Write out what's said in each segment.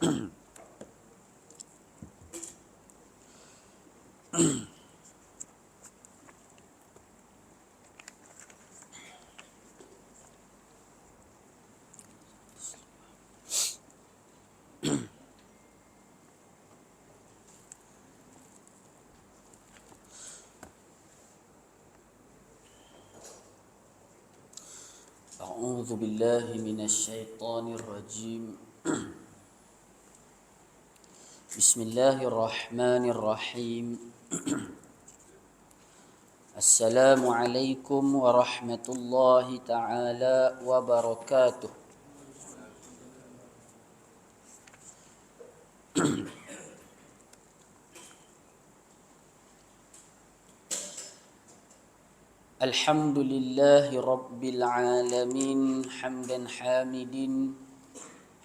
أعوذ بالله من الشيطان الرجيم. بسم الله الرحمن الرحيم. السلام عليكم ورحمة الله تعالى وبركاته. الحمد لله رب العالمين حمدا حامدين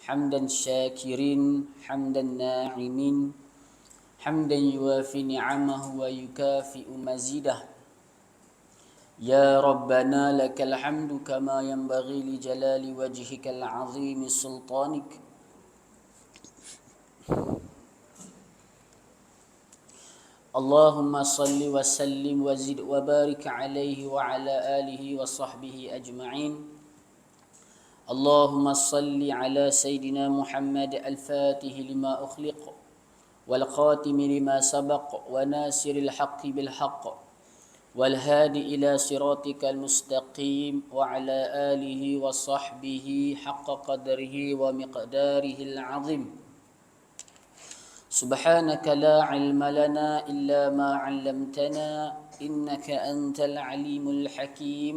حمدا شاكرين حمدا ناعمين حمدا يوافي نعمه ويكافئ مزيده. يا ربنا لك الحمد كما ينبغي لجلال وجهك العظيم سلطانك. اللهم صل وسلم وزد وبارك عليه وعلى آله وصحبه أجمعين. اللهم صل على سيدنا محمد الفاتح لما أخلق والخاتم لما سبق وناصر الحق بالحق والهادي إلى صراطك المستقيم وعلى آله وصحبه حق قدره ومقداره العظيم. سبحانك لا علم لنا إلا ما علمتنا إنك أنت العليم الحكيم.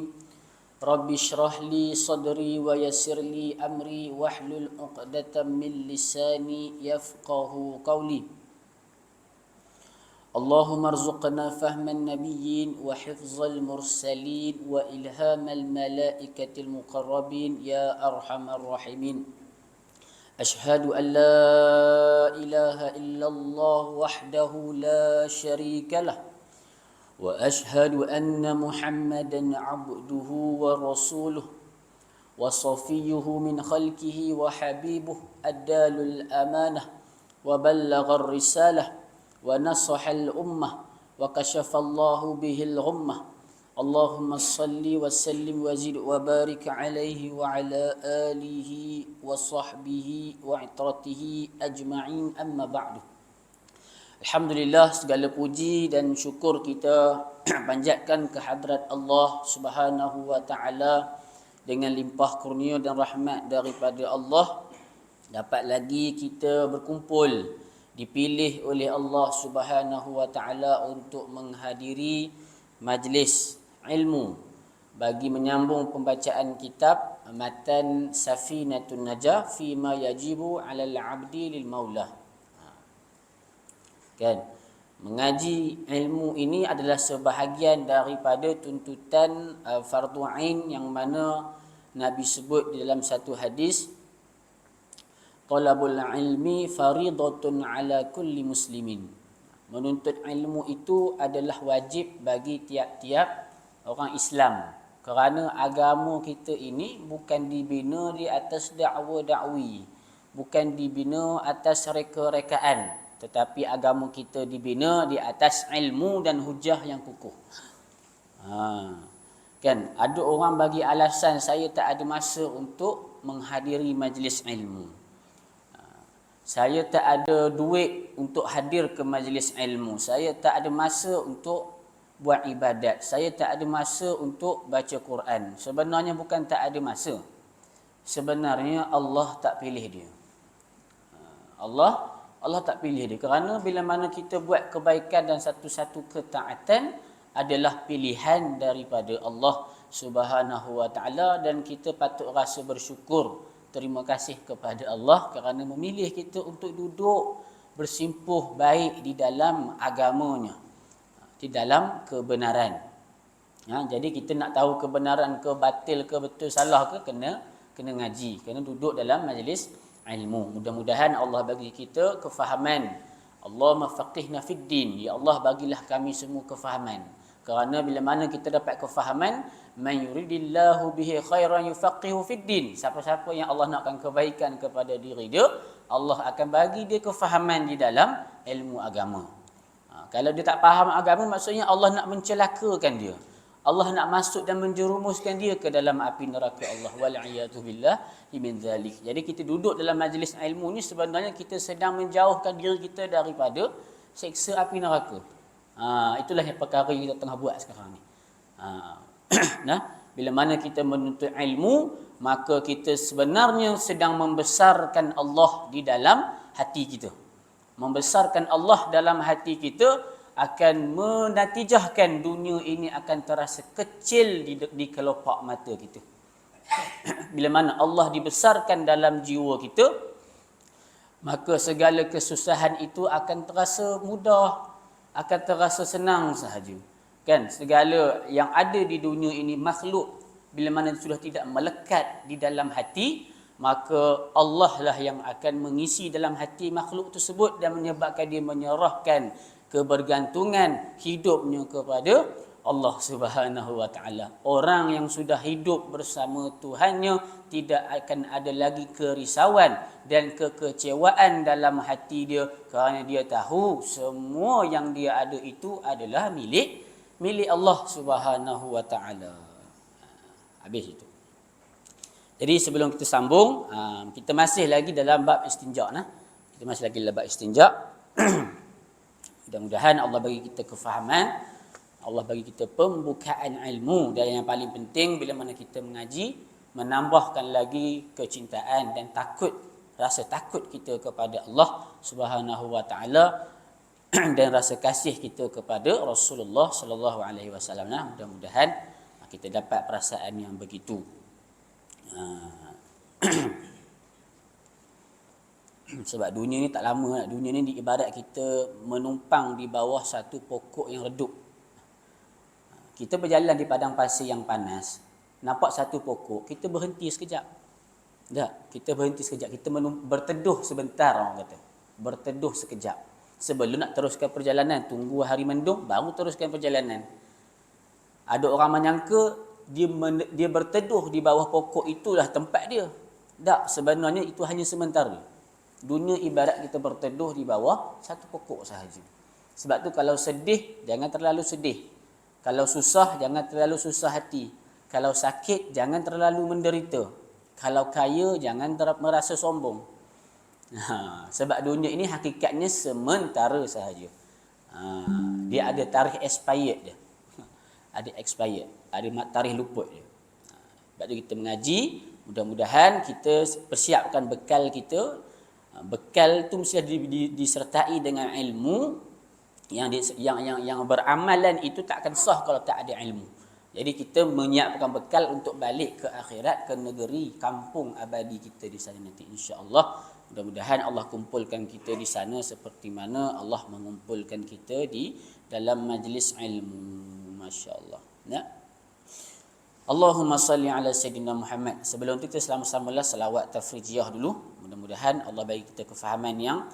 رب اشرح لي صدري ويسر لي أمري واحلل عقدة من لساني يفقه قولي. اللهم ارزقنا فهم النبيين وحفظ المرسلين وإلهام الملائكة المقربين يا أرحم الراحمين. أشهد أن لا إله إلا الله وحده لا شريك له وأشهد أن محمدا عبده ورسوله وصفيه من خلقه وحبيبه أدى الأمانة وبلغ الرسالة ونصح الأمة وكشف الله به الغمة. اللهم صل وسلم وزد وبارك عليه وعلى آله وصحبه وعترته أجمعين. أما بعد. Alhamdulillah, segala puji dan syukur kita panjatkan kehadrat Allah Subhanahu wa taala. Dengan limpah kurnia dan rahmat daripada Allah, dapat lagi kita berkumpul, dipilih oleh Allah Subhanahu wa taala untuk menghadiri majlis ilmu bagi menyambung pembacaan kitab Matan Safinatun Najah fi ma yajibu 'alal 'abdi lil Maulah. Kan, mengaji ilmu ini adalah sebahagian daripada tuntutan fardu ain yang mana Nabi sebut di dalam satu hadis, talabul ilmi faridatun ala kulli muslimin. Menuntut ilmu itu adalah wajib bagi tiap-tiap orang Islam, kerana agama kita ini bukan dibina di atas dakwa-dakwi, bukan dibina atas reka-rekaan, tetapi agama kita dibina di atas ilmu dan hujah yang kukuh. Kan, ada orang bagi alasan saya tak ada masa untuk menghadiri majlis ilmu. Saya tak ada duit untuk hadir ke majlis ilmu. Saya tak ada masa untuk buat ibadat. Saya tak ada masa untuk baca Quran. Sebenarnya bukan tak ada masa. Sebenarnya Allah tak pilih dia. Allah tak pilih dia. Kerana bila mana kita buat kebaikan dan satu-satu ketaatan adalah pilihan daripada Allah Subhanahu wa taala, dan kita patut rasa bersyukur, terima kasih kepada Allah kerana memilih kita untuk duduk bersimpuh baik di dalam agamanya, di dalam kebenaran. Jadi kita nak tahu kebenaran ke batil ke betul salah ke, kena ngaji, kena duduk dalam majlis ilmu. Mudah-mudahan Allah bagi kita kefahaman. Allahumma faqihna fid din. Ya Allah, bagilah kami semua kefahaman. Kerana bila mana kita dapat kefahaman, man yuridillahu bihi khairan yufaqihu fid din. Siapa-siapa yang Allah nakkan kebaikan kepada diri dia, Allah akan bagi dia kefahaman di dalam ilmu agama. Kalau dia tak faham agama, maksudnya Allah nak mencelakakan dia. Allah nak masuk dan menjerumuskan dia ke dalam api neraka Allah. Wal'iyadu billah min zalik. Jadi kita duduk dalam majlis ilmu ni sebenarnya kita sedang menjauhkan diri kita daripada seksa api neraka. Itulah yang perkara yang kita tengah buat sekarang ni. Nah, bila mana kita menuntut ilmu, maka kita sebenarnya sedang membesarkan Allah di dalam hati kita. Membesarkan Allah dalam hati kita akan menatijahkan dunia ini akan terasa kecil di kelopak mata kita. Bila mana Allah dibesarkan dalam jiwa kita, maka segala kesusahan itu akan terasa mudah, akan terasa senang sahaja. Kan, segala yang ada di dunia ini makhluk bila mana sudah tidak melekat di dalam hati, maka Allah lah yang akan mengisi dalam hati makhluk tersebut dan menyebabkan dia menyerahkan kebergantungan hidupnya kepada Allah Subhanahu wa taala. Orang yang sudah hidup bersama Tuhannya tidak akan ada lagi kerisauan dan kekecewaan dalam hati dia kerana dia tahu semua yang dia ada itu adalah milik Allah Subhanahu wa taala. Habis itu. Jadi sebelum kita sambung, kita masih lagi dalam bab istinja nah. Kita masih lagi dalam bab istinja. Mudah-mudahan Allah bagi kita kefahaman, Allah bagi kita pembukaan ilmu, dan yang paling penting bila mana kita mengaji, menambahkan lagi kecintaan dan rasa takut kita kepada Allah Subhanahu wa taala dan rasa kasih kita kepada Rasulullah sallallahu alaihi wasallam. Nah, mudah-mudahan kita dapat perasaan yang begitu. Sebab dunia ni tak lama. Dunia ni ibarat kita menumpang di bawah satu pokok yang redup. Kita berjalan di padang pasir yang panas, nampak satu pokok, kita berhenti sekejap. Kita berhenti sekejap. Kita berteduh sebentar, orang kata. Berteduh sekejap. Sebelum nak teruskan perjalanan, tunggu hari mendung, baru teruskan perjalanan. Ada orang menyangka dia berteduh di bawah pokok itulah tempat dia. Tak, sebenarnya itu hanya sementara. Dunia ibarat kita berteduh di bawah satu pokok sahaja. Sebab tu kalau sedih, jangan terlalu sedih. Kalau susah, jangan terlalu susah hati. Kalau sakit, jangan terlalu menderita. Kalau kaya, jangan merasa sombong. Sebab dunia ini hakikatnya sementara sahaja. Dia ada tarikh expired dia. Ada expired, ada tarikh luput dia. Sebab tu kita mengaji, mudah-mudahan kita persiapkan bekal kita. Bekal tu mesti disertai dengan ilmu yang beramalan itu tak akan sah kalau tak ada ilmu. Jadi kita menyiapkan bekal untuk balik ke akhirat, ke negeri kampung abadi kita di sana nanti, insya-Allah. Mudah-mudahan Allah kumpulkan kita di sana seperti mana Allah mengumpulkan kita di dalam majlis ilmu. Masya-Allah. Ya. Allahumma salli ala Sayyidina Muhammad. Sebelum itu kita sama-samalah selawat tafrijiyah dulu. Mudah-mudahan Allah bagi kita kefahaman yang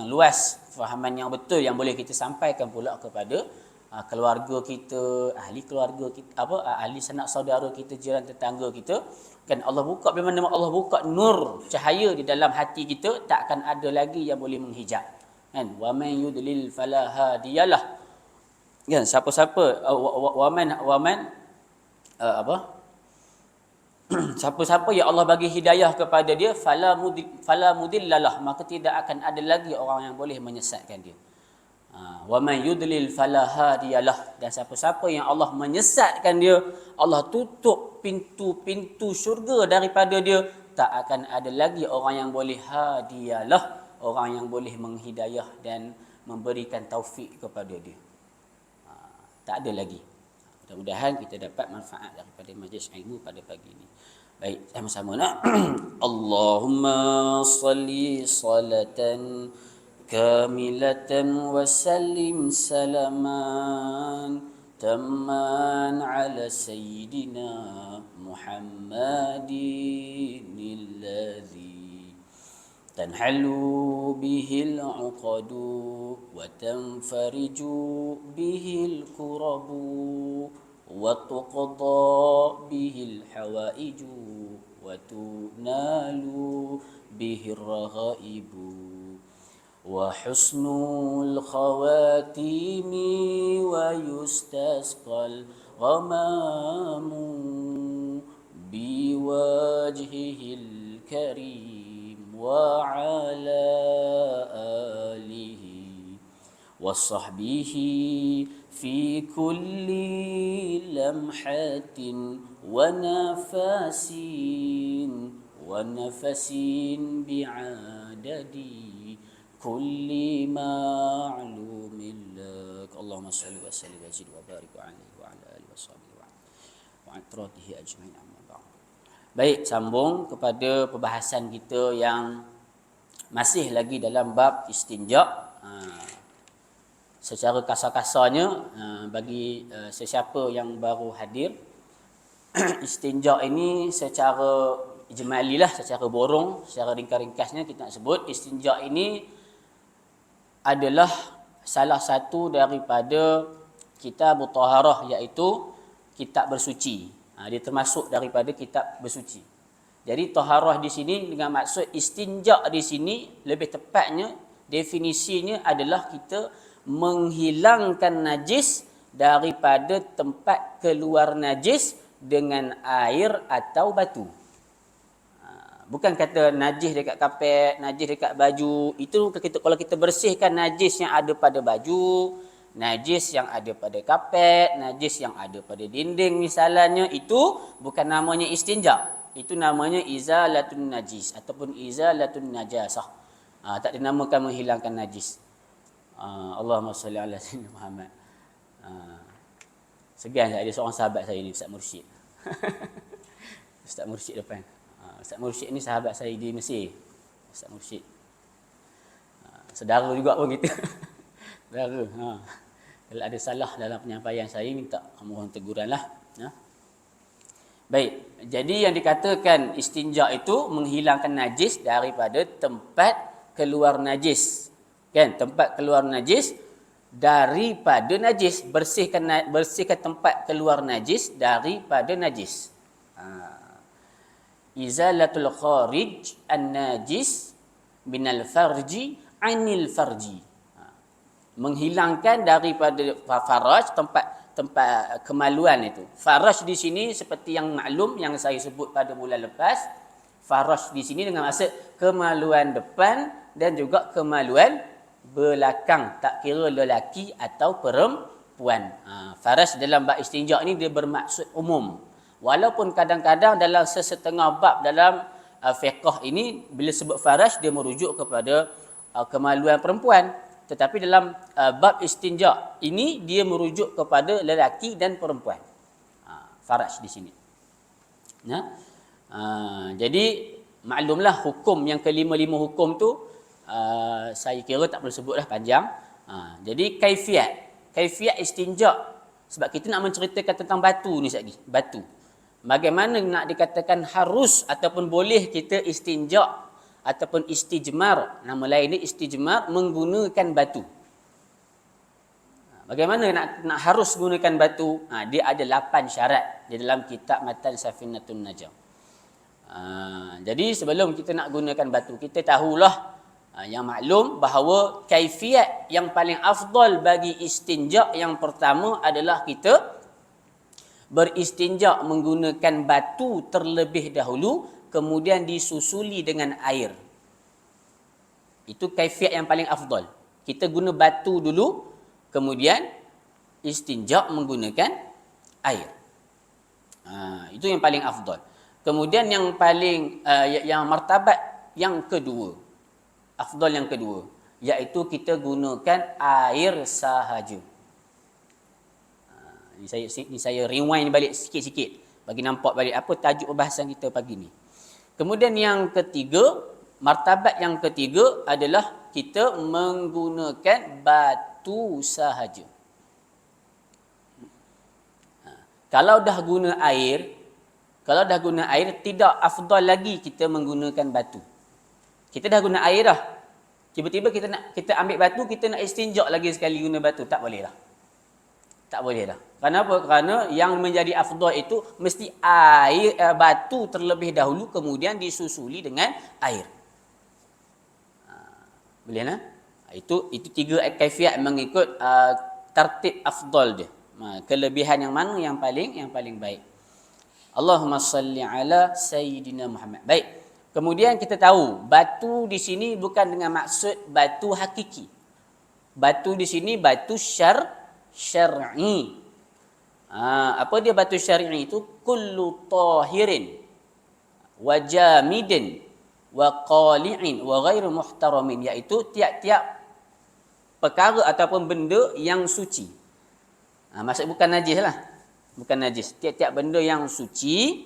luas, kefahaman yang betul yang boleh kita sampaikan pula kepada keluarga kita, ahli keluarga kita, ahli sanak saudara kita, jiran tetangga kita. Kan Allah buka, bila mana Allah buka nur cahaya di dalam hati kita, tak akan ada lagi yang boleh menghijab. Kan? Wa man yudlil fala hadiyalah. Kan, siapa-siapa siapa-siapa yang Allah bagi hidayah kepada dia, fala mudillalah, maka tidak akan ada lagi orang yang boleh menyesatkan dia. Wa man yudlil fala hadiyalah, dan siapa-siapa yang Allah menyesatkan dia, Allah tutup pintu-pintu syurga daripada dia, tak akan ada lagi orang yang boleh hadiyalah, orang yang boleh menghidayah dan memberikan taufik kepada dia. Tak ada lagi. Mudah-mudahan kita dapat manfaat daripada majlis ilmu pada pagi ini. Baik, sama-sama nak. Allahumma salli salatan kamilatan wa sallim salaman tamman ala sayyidina Muhammadin alladhi تنحل به العقد وتنفرج به الكرب وتقضى به الحوائج وتنال به الرغائب وحسن الخواتيم ويستسقى الغمام بوجهه الكريم وعلى آله وصحبه في كل لمحة ونفس بعدد كل معلوم لك اللهم صل وسلم وزد وبارك عليه وعلى آله وصحبه وعطراته أجمعين أما بعد. Baik, sambung kepada perbahasan kita yang masih lagi dalam bab istinja. Secara kasar-kasarnya bagi sesiapa yang baru hadir, istinja ini secara ijmalilah, secara borong, secara ringkas-ringkasnya kita nak sebut istinja ini adalah salah satu daripada kitab taharah, iaitu kitab bersuci. Dia termasuk daripada kitab bersuci. Jadi taharah di sini dengan maksud istinja di sini lebih tepatnya definisinya adalah kita menghilangkan najis daripada tempat keluar najis dengan air atau batu. Bukan kata najis dekat kapet, najis dekat baju. Itu kalau kita bersihkan najis yang ada pada baju, najis yang ada pada kapet, najis yang ada pada dinding misalnya, itu bukan namanya istinja. Itu namanya izalatun najis ataupun izalatun najasah. Tak dinamakan menghilangkan najis. Allahumma salli ala sayyidina Muhammad. Segan ada seorang sahabat saya ni, Ustaz Mursyid. Ustaz Mursyid depan. Ustaz Mursyid ni sahabat saya di Mesir. Ustaz Mursyid. Saudara juga pun kita. Saudara. Kalau ada salah dalam penyampaian saya, minta mohon teguranlah. Baik. Jadi yang dikatakan istinja itu menghilangkan najis daripada tempat keluar najis. Kan? Tempat keluar najis daripada najis. Bersihkan tempat keluar najis daripada najis. Izalatul kharij an-najis minal farji anil farji. Menghilangkan daripada faraj, tempat kemaluan itu. Faraj di sini seperti yang maklum yang saya sebut pada bulan lepas. Faraj di sini dengan maksud kemaluan depan dan juga kemaluan belakang, tak kira lelaki atau perempuan. Faraj dalam bab istinja ini dia bermaksud umum. Walaupun kadang-kadang dalam sesetengah bab dalam fiqh ini bila sebut faraj dia merujuk kepada kemaluan perempuan, tetapi dalam bab istinja ini dia merujuk kepada lelaki dan perempuan. Faraj di sini. Jadi maklumlah hukum yang kelima-lima hukum tu saya kira tak perlu sebutlah panjang. Jadi kaifiat istinja, sebab kita nak menceritakan tentang batu ni sekali, batu. Bagaimana nak dikatakan harus ataupun boleh kita istinja ataupun istijmar, nama lain ni istijmar, menggunakan batu. Bagaimana nak harus gunakan batu? Dia ada 8 syarat di dalam kitab Matan Safinatun Najah. Jadi sebelum kita nak gunakan batu, kita tahulah yang maklum bahawa kaifiat yang paling afdal bagi istinja yang pertama adalah kita beristinja menggunakan batu terlebih dahulu, kemudian disusuli dengan air. Itu kaifiat yang paling afdal. Kita guna batu dulu, kemudian istinja menggunakan air. Itu yang paling afdal. Kemudian yang paling yang martabat yang kedua, afdal yang kedua, iaitu kita gunakan air sahaja. Ni saya rewind balik sikit-sikit bagi nampak balik apa tajuk perbahasan kita pagi ni. Kemudian yang ketiga, martabat yang ketiga adalah kita menggunakan batu sahaja. Kalau dah guna air, tidak afdal lagi kita menggunakan batu. Kita dah guna air dah. Tiba-tiba kita ambil batu, kita nak istinja lagi sekali guna batu, tak boleh lah. Tak boleh dah. Kenapa? Kerana yang menjadi afdal itu mesti air, batu terlebih dahulu kemudian disusuli dengan air. Boleh lah? Itu tiga kaifiat mengikut tertib afdal dia. Kelebihan yang mana yang paling baik. Allahumma salli ala sayyidina Muhammad. Baik. Kemudian kita tahu batu di sini bukan dengan maksud batu hakiki. Batu di sini batu syar'i. Apa dia batu syar'i itu? Kullu tahirin wa jamidin wa qali'in wa ghairu muhtaramin, iaitu tiap-tiap perkara ataupun benda yang suci. Maksud bukan najis lah. Bukan najis. Tiap-tiap benda yang suci,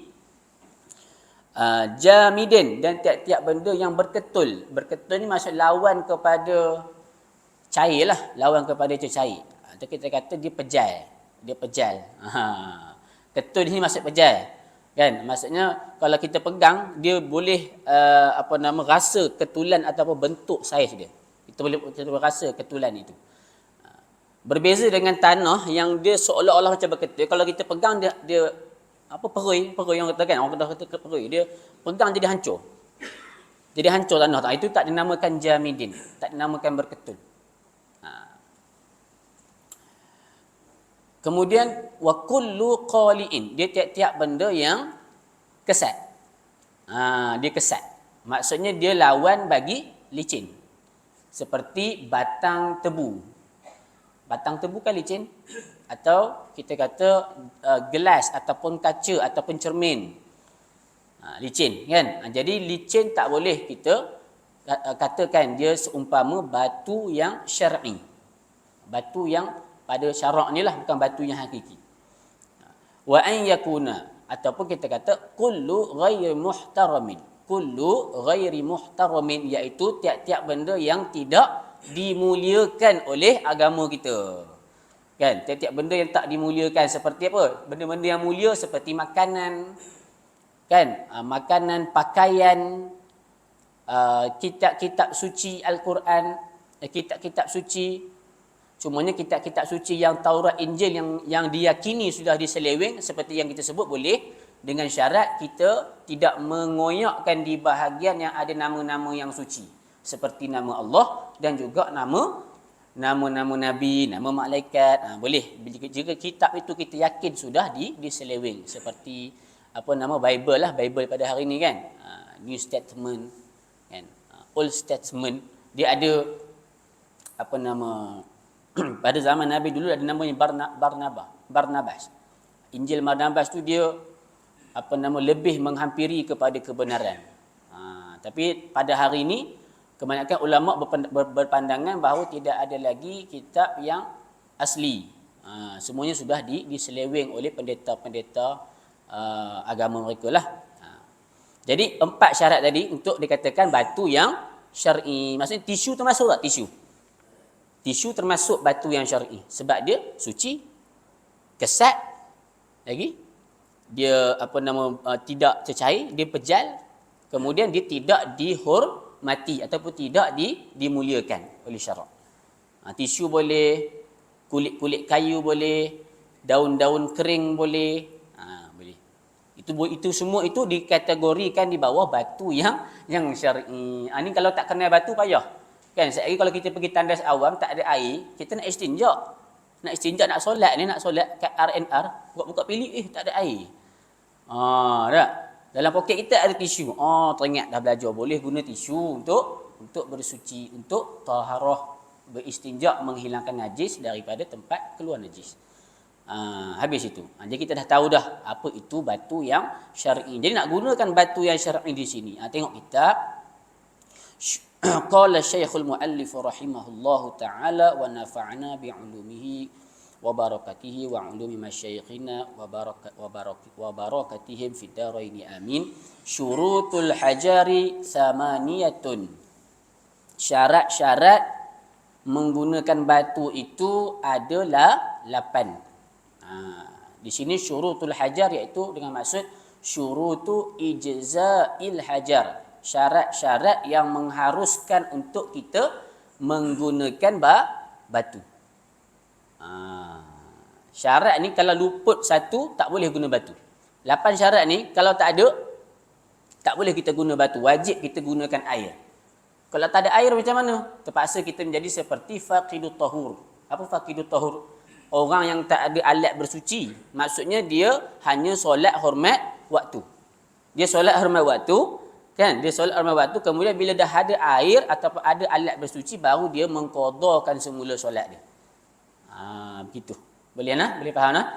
jamidin, dan tiap-tiap benda yang berketul. Berketul ni maksud lawan kepada cair lah. Lawan kepada cair. Atau kita kata dia pejal. Dia pejal. Ketul ni maksud pejal. Kan? Maksudnya kalau kita pegang, dia boleh rasa ketulan ataupun bentuk saiz dia. Kita boleh rasa ketulan itu. Berbeza dengan tanah yang dia seolah-olah macam berketul. Kalau kita pegang dia perui yang kata kan, orang kata perui, dia pegang jadi hancur. Jadi hancur tanah. Itu tak dinamakan jamidin, tak dinamakan berketul. Kemudian wa kullu qali'in, dia tiap-tiap benda yang kesat. Dia kesat. Maksudnya dia lawan bagi licin. Seperti batang tebu. Batang tebu kan licin, atau kita kata gelas ataupun kaca ataupun cermin, licin kan. Jadi licin tak boleh kita katakan dia seumpama batu yang syar'i, batu yang pada syarak ni lah, bukan batu yang hakiki. Wa an yakuna, ataupun kita kata kullu ghairi muhtaramin, kullu ghairi muhtaramin, iaitu tiap-tiap benda yang tidak dimuliakan oleh agama kita. Kan? Tiap-tiap benda yang tak dimuliakan seperti apa? Benda-benda yang mulia seperti makanan, kan? Makanan, pakaian, kitab-kitab suci Al-Quran, kitab-kitab suci. Cumanya kitab-kitab suci yang Taurat, Injil yang diyakini sudah diseleweng seperti yang kita sebut boleh, dengan syarat kita tidak mengoyakkan di bahagian yang ada nama-nama yang suci. Seperti nama Allah dan juga nama-nama Nabi, nama malaikat. Boleh. Jika kitab itu kita yakin sudah diseleweng. Seperti Bible lah. Bible pada hari ini kan. New Testament, kan? Old Testament. Dia ada pada zaman Nabi dulu ada namanya Barnabas. Injil Barnabas tu dia lebih menghampiri kepada kebenaran. Tapi pada hari ini kebanyakan ulama berpandangan bahawa tidak ada lagi kitab yang asli. Semuanya sudah diseleweng oleh pendeta-pendeta agama mereka lah. Jadi 4 syarat tadi untuk dikatakan batu yang syar'i. Maksudnya tisu termasuk tak? Tisu termasuk batu yang syar'i. Sebab dia suci, kesat, lagi dia tidak cecair, dia pejal, kemudian dia tidak dihormati ataupun tidak dimuliakan oleh syarak. Tisu boleh, kulit-kulit kayu boleh, daun-daun kering boleh. Boleh. Itu semua itu dikategorikan di bawah batu yang syar'i. Ni kalau tak kenal batu payah. Kan sekali kalau kita pergi tandas awam tak ada air, kita nak istinja. Nak solat kat R&R, buka bilik tak ada air. Tak. Dalam poket kita ada tisu. Teringat dah belajar boleh guna tisu untuk bersuci, untuk taharah, beristinja, menghilangkan najis daripada tempat keluar najis. Habis itu. Jadi kita dah tahu dah apa itu batu yang syar'i. Jadi nak gunakan batu yang syar'i di sini. Tengok kitab. Qala Syekhul Muallif rahimahullahu taala wa nafa'na bi'ulumihi wa barakatihi wa ulumi masyayikhina wa barakatihim fid dharain amin. Syurutul hajari samaniyatun. Syarat-syarat menggunakan batu itu adalah 8. Di sini syurutul hajar iaitu dengan maksud syurutu ijza'il hajar. Syarat-syarat yang mengharuskan untuk kita menggunakan batu. Syarat ni kalau luput satu, tak boleh guna batu. 8 syarat ni kalau tak ada, tak boleh kita guna batu. Wajib kita gunakan air. Kalau tak ada air macam mana? Terpaksa kita menjadi seperti faqidut tahur. Apa faqidut tahur? Orang yang tak ada alat bersuci. Maksudnya dia hanya solat hormat waktu. Dia solat hormat waktu, kan? Dia solat hormat waktu, kemudian bila dah ada air ataupun ada alat bersuci, baru dia mengqadhakan semula solat dia. Begitu. Boleh nah? Boleh faham nah?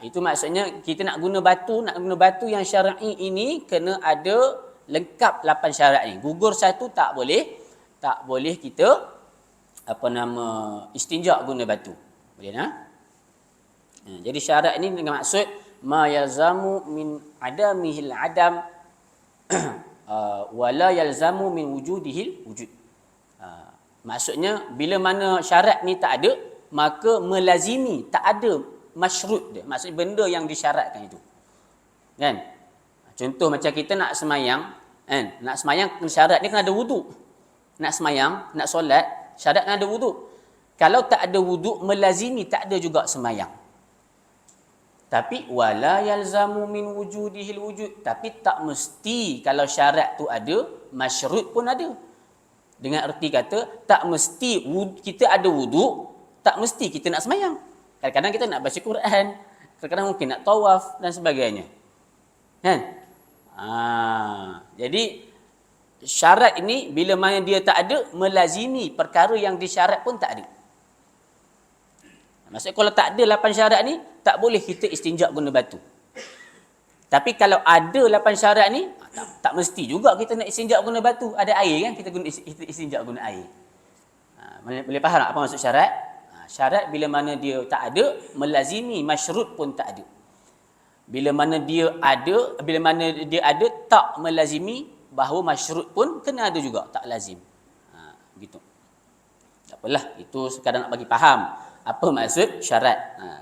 Itu maksudnya kita nak guna batu yang syar'i ini kena ada lengkap 8 syarat ni. Gugur satu tak boleh kita istinja guna batu. Boleh nah? Jadi syarat ini dengan maksud ma yalzamu min adamihil adam wala yalzamu min wujudihil wujud. Maksudnya bila mana syarat ni tak ada, maka melazimi, tak ada masyrut dia. Maksudnya benda yang disyaratkan itu. Kan? Contoh macam kita nak semayang, kan? Nak semayang syarat dia kena ada wuduk. Nak semayang, nak solat, syarat kena ada wuduk. Kalau tak ada wuduk, melazimi tak ada juga semayang. Tapi wala yalzamu min wujudihil wujud. Tapi tak mesti kalau syarat tu ada, masyrut pun ada. Dengan erti kata, tak mesti kita ada wuduk, tak mesti kita nak semayang. Kadang-kadang kita nak baca Quran, kadang-kadang mungkin nak tawaf dan sebagainya. Kan? Jadi syarat ini bila mana dia tak ada, melazimi perkara yang disyarat pun tak ada. Maksudnya kalau tak ada 8 syarat ni, tak boleh kita istinja guna batu. Tapi kalau ada 8 syarat ni, tak mesti juga kita nak istinja guna batu. Ada air kan, kita istinja guna air. Boleh faham tak apa maksud syarat? Syarat bila mana dia tak ada, melazimi masyrut pun tak ada. Bila mana dia ada, tak melazimi, bahawa masyrut pun kena ada juga, tak lazim. Begitu. Tak apalah, itu sekadar nak bagi faham apa maksud syarat.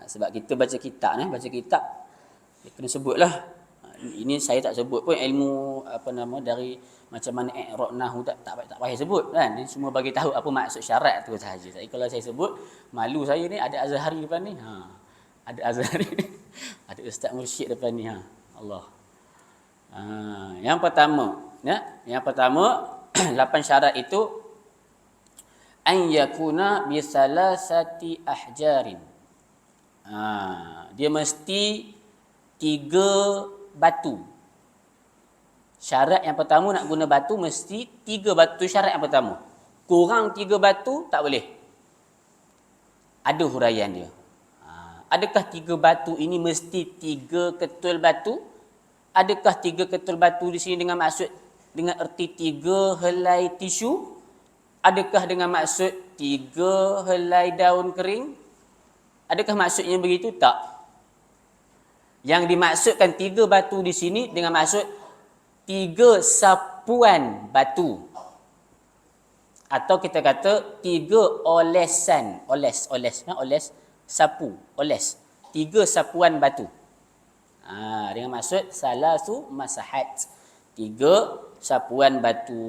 Sebab kita baca kitab dia kena sebutlah. Ini saya tak sebut pun ilmu dari macam mana i'rab nahwu tak payah sebut kan. Dia semua bagi tahu apa maksud syarat tu sahaja. Kalau saya sebut, malu saya ni ada Azhari depan ni. Ada Azhari. Ada Ustaz Mursyid depan ni. Allah. Yang pertama, 8 syarat itu an yakuna bi salasati ahjarin. Dia mesti 3 batu. Syarat yang pertama nak guna batu mesti 3 batu. Syarat yang pertama. Kurang 3 batu tak boleh. Ada huraian dia. Adakah 3 batu ini mesti 3 ketul batu? Adakah 3 ketul batu di sini dengan maksud dengan erti 3 helai tisu? Adakah dengan maksud 3 helai daun kering? Adakah maksudnya begitu? Tak. Yang dimaksudkan 3 batu di sini dengan maksud 3 sapuan batu. Atau kita kata 3 olesan. Oles, sapu, oles. 3 sapuan batu. Dengan maksud salasu masahat. 3 sapuan batu.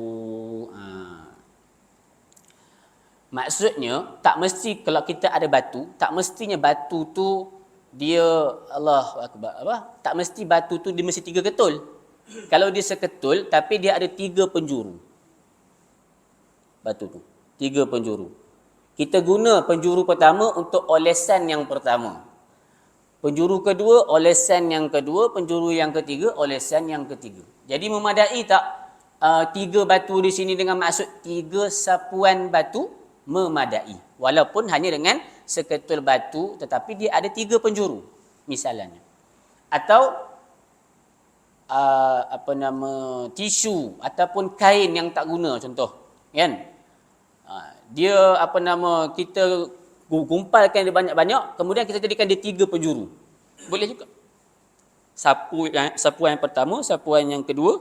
Maksudnya, tak mesti kalau kita ada batu, tak mestinya batu tu dia Allahu Akbar. Tak mesti batu tu dia mesti 3 ketul. Kalau dia seketul tapi dia ada 3 penjuru. Batu tu 3 penjuru. Kita guna penjuru pertama untuk olesan yang pertama. Penjuru kedua, olesan yang kedua. Penjuru yang ketiga, olesan yang ketiga. Jadi memadai tak 3 batu di sini dengan maksud 3 sapuan batu? Memadai. Walaupun hanya dengan seketul batu tetapi dia ada 3 penjuru. Misalnya. Atau tisu ataupun kain yang tak guna contoh. Kan? Dia kita gumpalkan dia banyak-banyak, kemudian kita jadikan dia 3 penjuru. Boleh juga. Sapuan yang pertama, sapuan yang kedua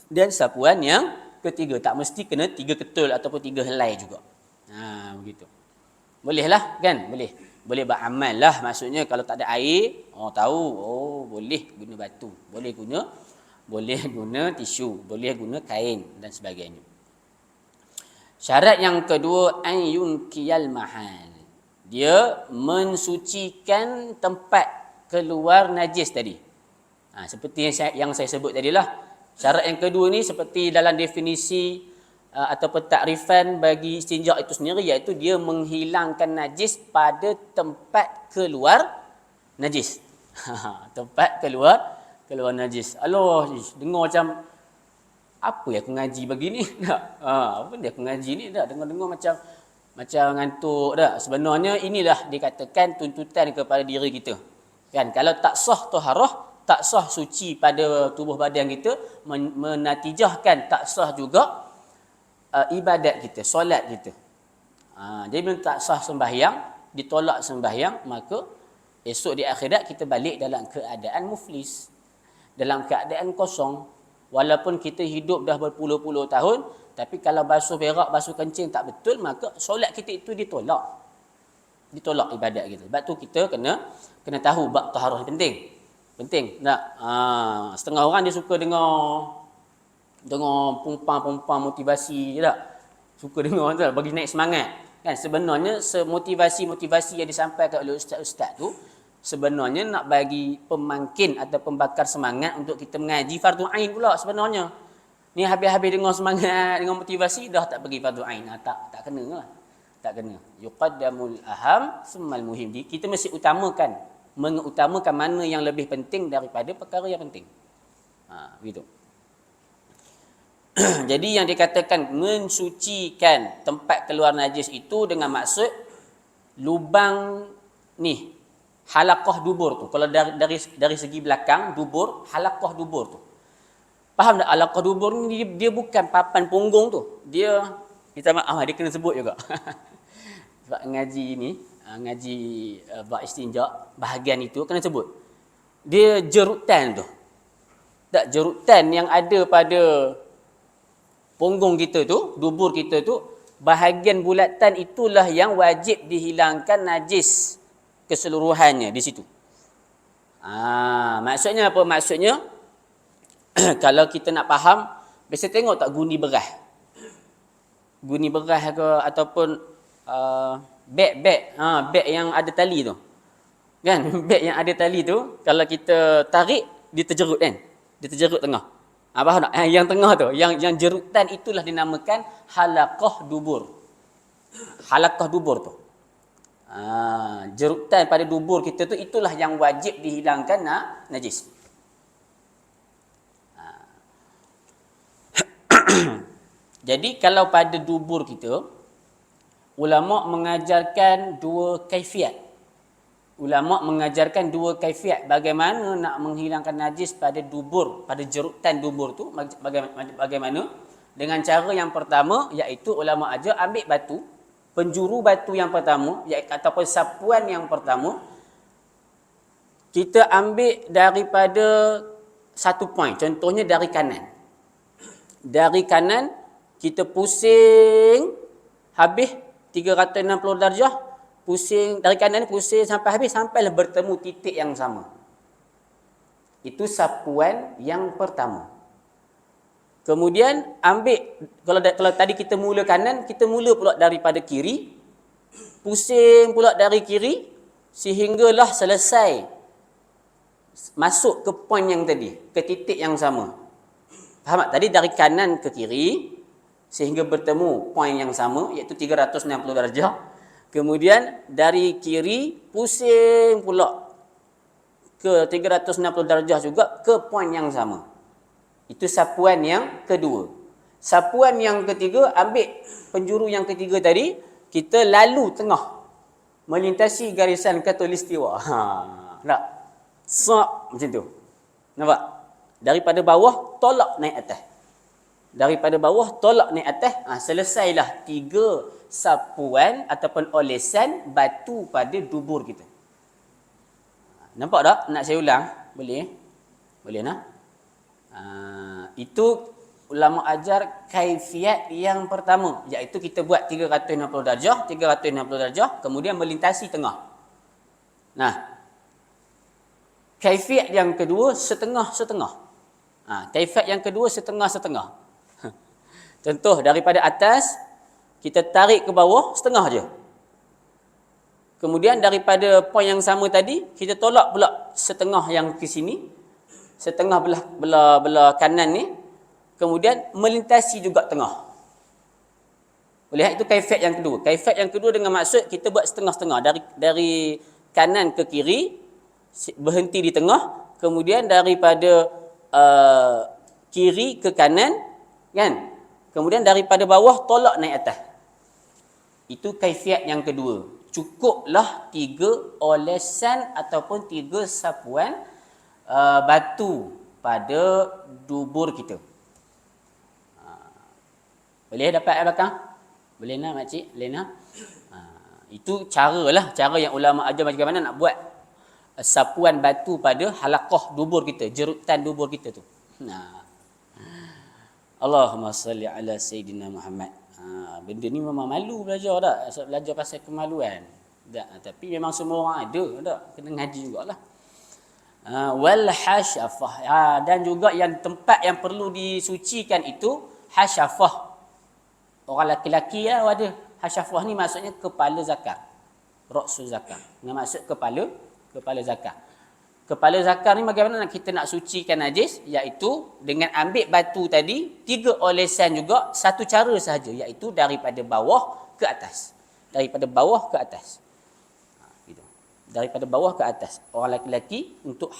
dan sapuan yang ketiga. Tak mesti kena 3 ketul ataupun 3 helai juga. Begitu. Bolehlah kan? Boleh beramal lah. Maksudnya kalau tak ada air, boleh guna batu, boleh guna tisu, boleh guna kain dan sebagainya. Syarat yang kedua an yunkiyal mahal. Dia mensucikan tempat keluar najis tadi. Seperti yang saya sebut tadilah. Syarat yang kedua ni seperti dalam definisi ataupun takrifan bagi istinja itu sendiri, iaitu dia menghilangkan najis pada tempat keluar najis. Tempat keluar najis. Allah, dengar macam apa yang aku ngaji begini tak? Apa dia aku ngaji ni tak? Dengar-dengar macam ngantuk tak? Sebenarnya inilah dikatakan tuntutan kepada diri kita. Kan, kalau tak sah taharah, tak sah suci pada tubuh badan kita, menatijahkan tak sah juga ibadat kita, solat kita. Jadi bila tak sah sembahyang, ditolak sembahyang, maka esok di akhirat kita balik dalam keadaan muflis, dalam keadaan kosong. Walaupun kita hidup dah berpuluh-puluh tahun, tapi kalau basuh berak, basuh kencing tak betul, maka solat kita itu ditolak. Ditolak ibadat kita. Sebab tu kita kena tahu bab taharah ni penting. Penting. Tak? Setengah orang dia suka dengar pumpang motivasi je tak? Suka dengar tu bagi naik semangat. Kan sebenarnya motivasi yang disampaikan oleh ustaz-ustaz tu sebenarnya nak bagi pemangkin atau pembakar semangat untuk kita mengaji fardu ain pula sebenarnya. Ni habis-habis dengar semangat, dengar motivasi dah tak bagi fardu ain. Tak kena lah. Tak kena. Yuqaddamul aham summal muhim. Kita mesti mengutamakan mana yang lebih penting daripada perkara yang penting. Begitu. Jadi yang dikatakan mensucikan tempat keluar najis itu dengan maksud lubang ni, halaqah dubur tu. Kalau dari segi belakang dubur, halaqah dubur tu. Faham tak? Halaqah dubur ni dia bukan papan punggung tu. Dia minta maaf dia kena sebut juga. Sebab ngaji ni, ngaji bab istinja, bahagian itu kena sebut. Dia jerutan tu. Tak, jerutan yang ada pada punggung kita tu, dubur kita tu, bahagian bulatan itulah yang wajib dihilangkan najis keseluruhannya di situ. Maksudnya apa? Maksudnya kalau kita nak faham, biasa tengok tak guni berah. Guni berah ke ataupun beg yang ada tali tu. Kan? Beg yang ada tali tu, kalau kita tarik, dia terjerut kan? Dia terjerut tengah. Faham tak? Yang tengah tu, yang jerutan itulah dinamakan halaqah dubur. Halaqah dubur tu. Jerutan pada dubur kita tu itulah yang wajib dihilangkan najis. Jadi kalau pada dubur kita, ulama mengajarkan dua kaifiat. Ulama mengajarkan dua kaifiat bagaimana nak menghilangkan najis pada dubur, pada jerutan dubur tu bagaimana? Dengan cara yang pertama iaitu ulama ajar ambil batu, penjuru batu yang pertama iaitu ataupun sapuan yang pertama kita ambil daripada satu point, contohnya dari kanan. Dari kanan kita pusing habis 360 darjah. Pusing dari kanan pusing sampai habis, sampailah bertemu titik yang sama. Itu sapuan yang pertama. Kemudian ambil, kalau tadi kita mula kanan, kita mula pula daripada kiri, pusing pula dari kiri sehinggalah selesai masuk ke poin yang tadi, ke titik yang sama. Faham tak? Tadi dari kanan ke kiri sehingga bertemu poin yang sama iaitu 360 darjah. Kemudian dari kiri pusing pula ke 360 darjah juga ke poin yang sama. Itu sapuan yang kedua. Sapuan yang ketiga, ambil penjuru yang ketiga tadi, kita lalu tengah, melintasi garisan khatulistiwa. Tak? Sok macam tu. Nampak? Daripada bawah tolak naik atas. Daripada bawah tolak naik atas, selesailah 3 sapuan ataupun olesan batu pada dubur kita. Nampak tak? Nak saya ulang? Boleh? Boleh nak? Itu ulama ajar kaifiat yang pertama, iaitu kita buat 360 darjah, kemudian melintasi tengah. Nah, kaifiat yang kedua setengah-setengah. Kaifiat yang kedua setengah-setengah. Contoh daripada atas kita tarik ke bawah setengah je. Kemudian daripada poin yang sama tadi, kita tolak pula setengah yang ke sini, setengah belah kanan ni, kemudian melintasi juga tengah. Lihat itu kaifiat yang kedua. Kaifiat yang kedua dengan maksud kita buat setengah-setengah dari kanan ke kiri, berhenti di tengah, kemudian daripada kiri ke kanan, kan? Kemudian daripada bawah tolak naik atas. Itu kaifiat yang kedua. Cukuplah 3 olesan ataupun 3 sapuan batu pada dubur kita. Boleh dapat kat belakang? Boleh nak makcik? Boleh nak? Itu cara yang ulama ajar macam mana nak buat sapuan batu pada halaqah dubur kita, jerutan dubur kita tu. Allahumma salli ala Sayyidina Muhammad. Benda ni memang malu belajar tak? Belajar pasal kemaluan. Tak, tapi memang semua orang ada tak? Kena ngaji jugalah. Wal hasyafah. Dan juga yang tempat yang perlu disucikan itu hasyafah. Orang laki-laki ada. Hasyafah ni maksudnya kepala zakar. Ra'sul zakar. Dengan maksud kepala zakar. Kepala zakar ni bagaimana kita nak sucikan najis? Iaitu dengan ambil batu tadi, 3 olesan juga, satu cara sahaja. Iaitu daripada bawah ke atas. Daripada bawah ke atas. Gitu. Daripada bawah ke atas. Orang lelaki untuk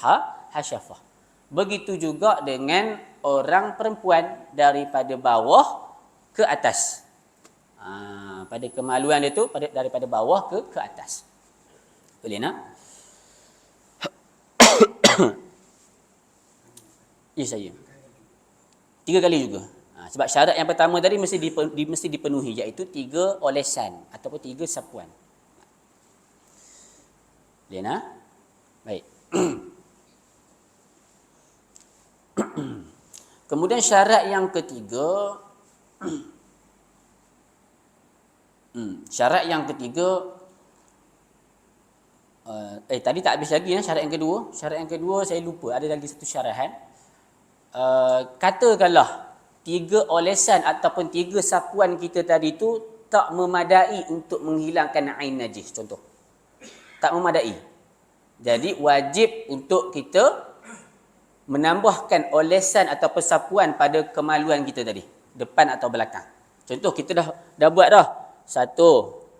hasyafah. Begitu juga dengan orang perempuan daripada bawah ke atas. Pada kemaluan dia tu, daripada bawah ke atas. Boleh nak? Ya saya. 3 kali juga. Sebab syarat yang pertama tadi mesti dipenuhi, iaitu 3 olesan ataupun 3 sapuan. Boleh nak? Baik. Kemudian syarat yang ketiga, syarat yang ketiga, tadi tak habis lagi syarat yang kedua. Syarat yang kedua saya lupa, ada lagi satu syarahan. Katakanlah 3 olesan ataupun 3 sapuan kita tadi tu tak memadai untuk menghilangkan ain najis, contoh. Tak memadai. Jadi wajib untuk kita menambahkan olesan ataupun sapuan pada kemaluan kita tadi, depan atau belakang. Contoh kita dah buat dah. Satu,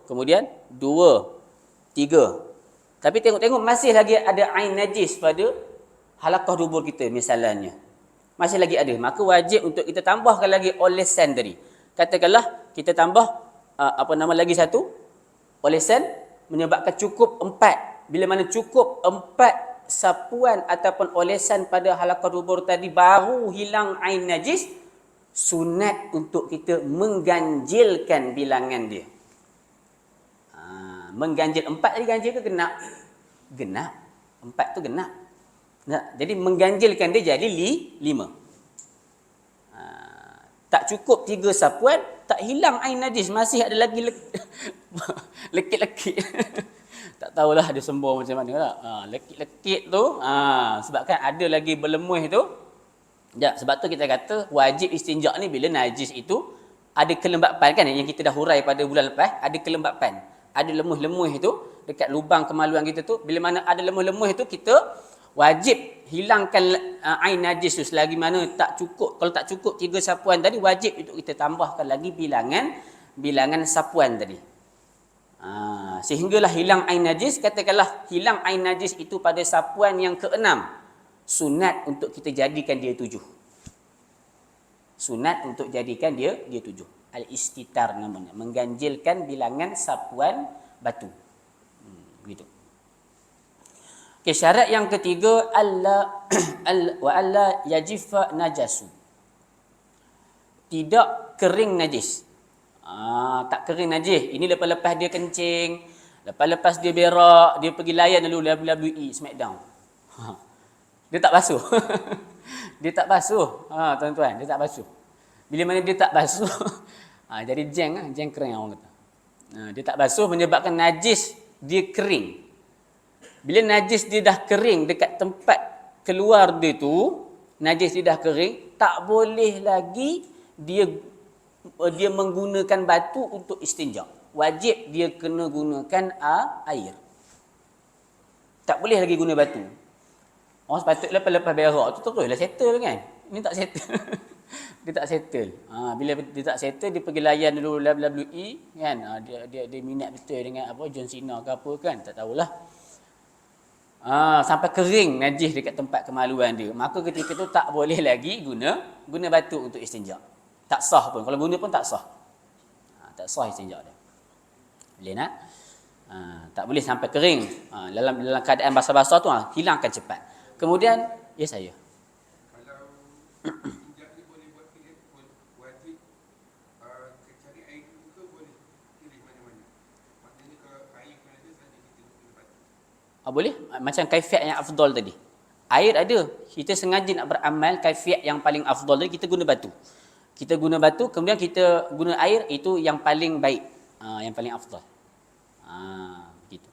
kemudian 2, 3. Tapi tengok-tengok masih lagi ada ain najis pada halaqah dubur kita misalnya. Masih lagi ada. Maka wajib untuk kita tambahkan lagi olesan tadi. Katakanlah kita tambah lagi satu olesan menyebabkan cukup 4. Bila mana cukup 4 sapuan ataupun olesan pada halaqah dubur tadi baru hilang ain najis, sunat untuk kita mengganjilkan bilangan dia. Mengganjil 4 tadi ganjil ke genap? Genap. 4 tu genap. Jadi mengganjilkan dia jadi 5. Tak cukup 3 sapuan, tak hilang ain najis, masih ada lagi lekit-lekit. Tak tahulah dia sembuh macam mana lah. Lekit-lekit tu, sebabkan ada lagi berlemuh tu. Ya, sebab tu kita kata wajib istinja ni bila najis itu ada kelembapan, kan yang kita dah hurai pada bulan lepas, ada kelembapan. Ada lemuh-lemuh itu dekat lubang kemaluan kita tu. Bila mana ada lemuh-lemuh itu, kita wajib hilangkan ain najis tu selagi mana tak cukup. Kalau tak cukup 3 sapuan tadi, wajib untuk kita tambahkan lagi bilangan sapuan tadi. Sehinggalah hilang ain najis. Katakanlah hilang ain najis itu pada sapuan yang ke-6. Sunat untuk kita jadikan dia 7. Sunat untuk jadikan dia 7. Al-istitar namanya, mengganjilkan bilangan sapuan batu. Begitu. Okay, syarat yang ketiga, wa alla yajifa najasu. Tidak kering najis. Tak kering najis. Ini lepas-lepas dia kencing, lepas-lepas dia berak, dia pergi layan dulu WWE Smackdown. Dia tak basuh. Dia tak basuh. Tuan-tuan, dia tak basuh. Bila mana dia tak basuh, jadi jeng kering orang kata. Dia tak basuh menyebabkan najis dia kering. Bila najis dia dah kering dekat tempat keluar dia tu, najis dia dah kering, tak boleh lagi dia menggunakan batu untuk istinja. wajib dia kena gunakan air. Tak boleh lagi guna batu. Orang sepatutnya lepas berak tu teruslah settle kan. Ini tak settle. Dia tak settle. Bila dia tak settle, dia pergi layan dulu WWE kan. Dia minat betul dengan apa John Cena ke apa kan, tak tahulah. Sampai kering najis dekat tempat kemaluan dia. Maka ketika tu tak boleh lagi guna batu untuk istinja. Tak sah pun. Kalau guna pun tak sah. Tak sah istinja dia. Boleh nak? Tak boleh sampai kering. Dalam keadaan basah-basah tu hilangkan cepat. Kemudian ya saya. Kalau istinja ni boleh buat pilih pun wajib cari air dulu ke boleh pilih mana-mana. Maknanya kalau air pun ada saja kita guna batu. Boleh? Macam kaifiat yang afdal tadi. Air ada. Kita sengaja nak beramal kaifiat yang paling afdal tadi, kita guna batu. Kita guna batu, kemudian kita guna air, itu yang paling baik. Yang paling afdal. Begitu.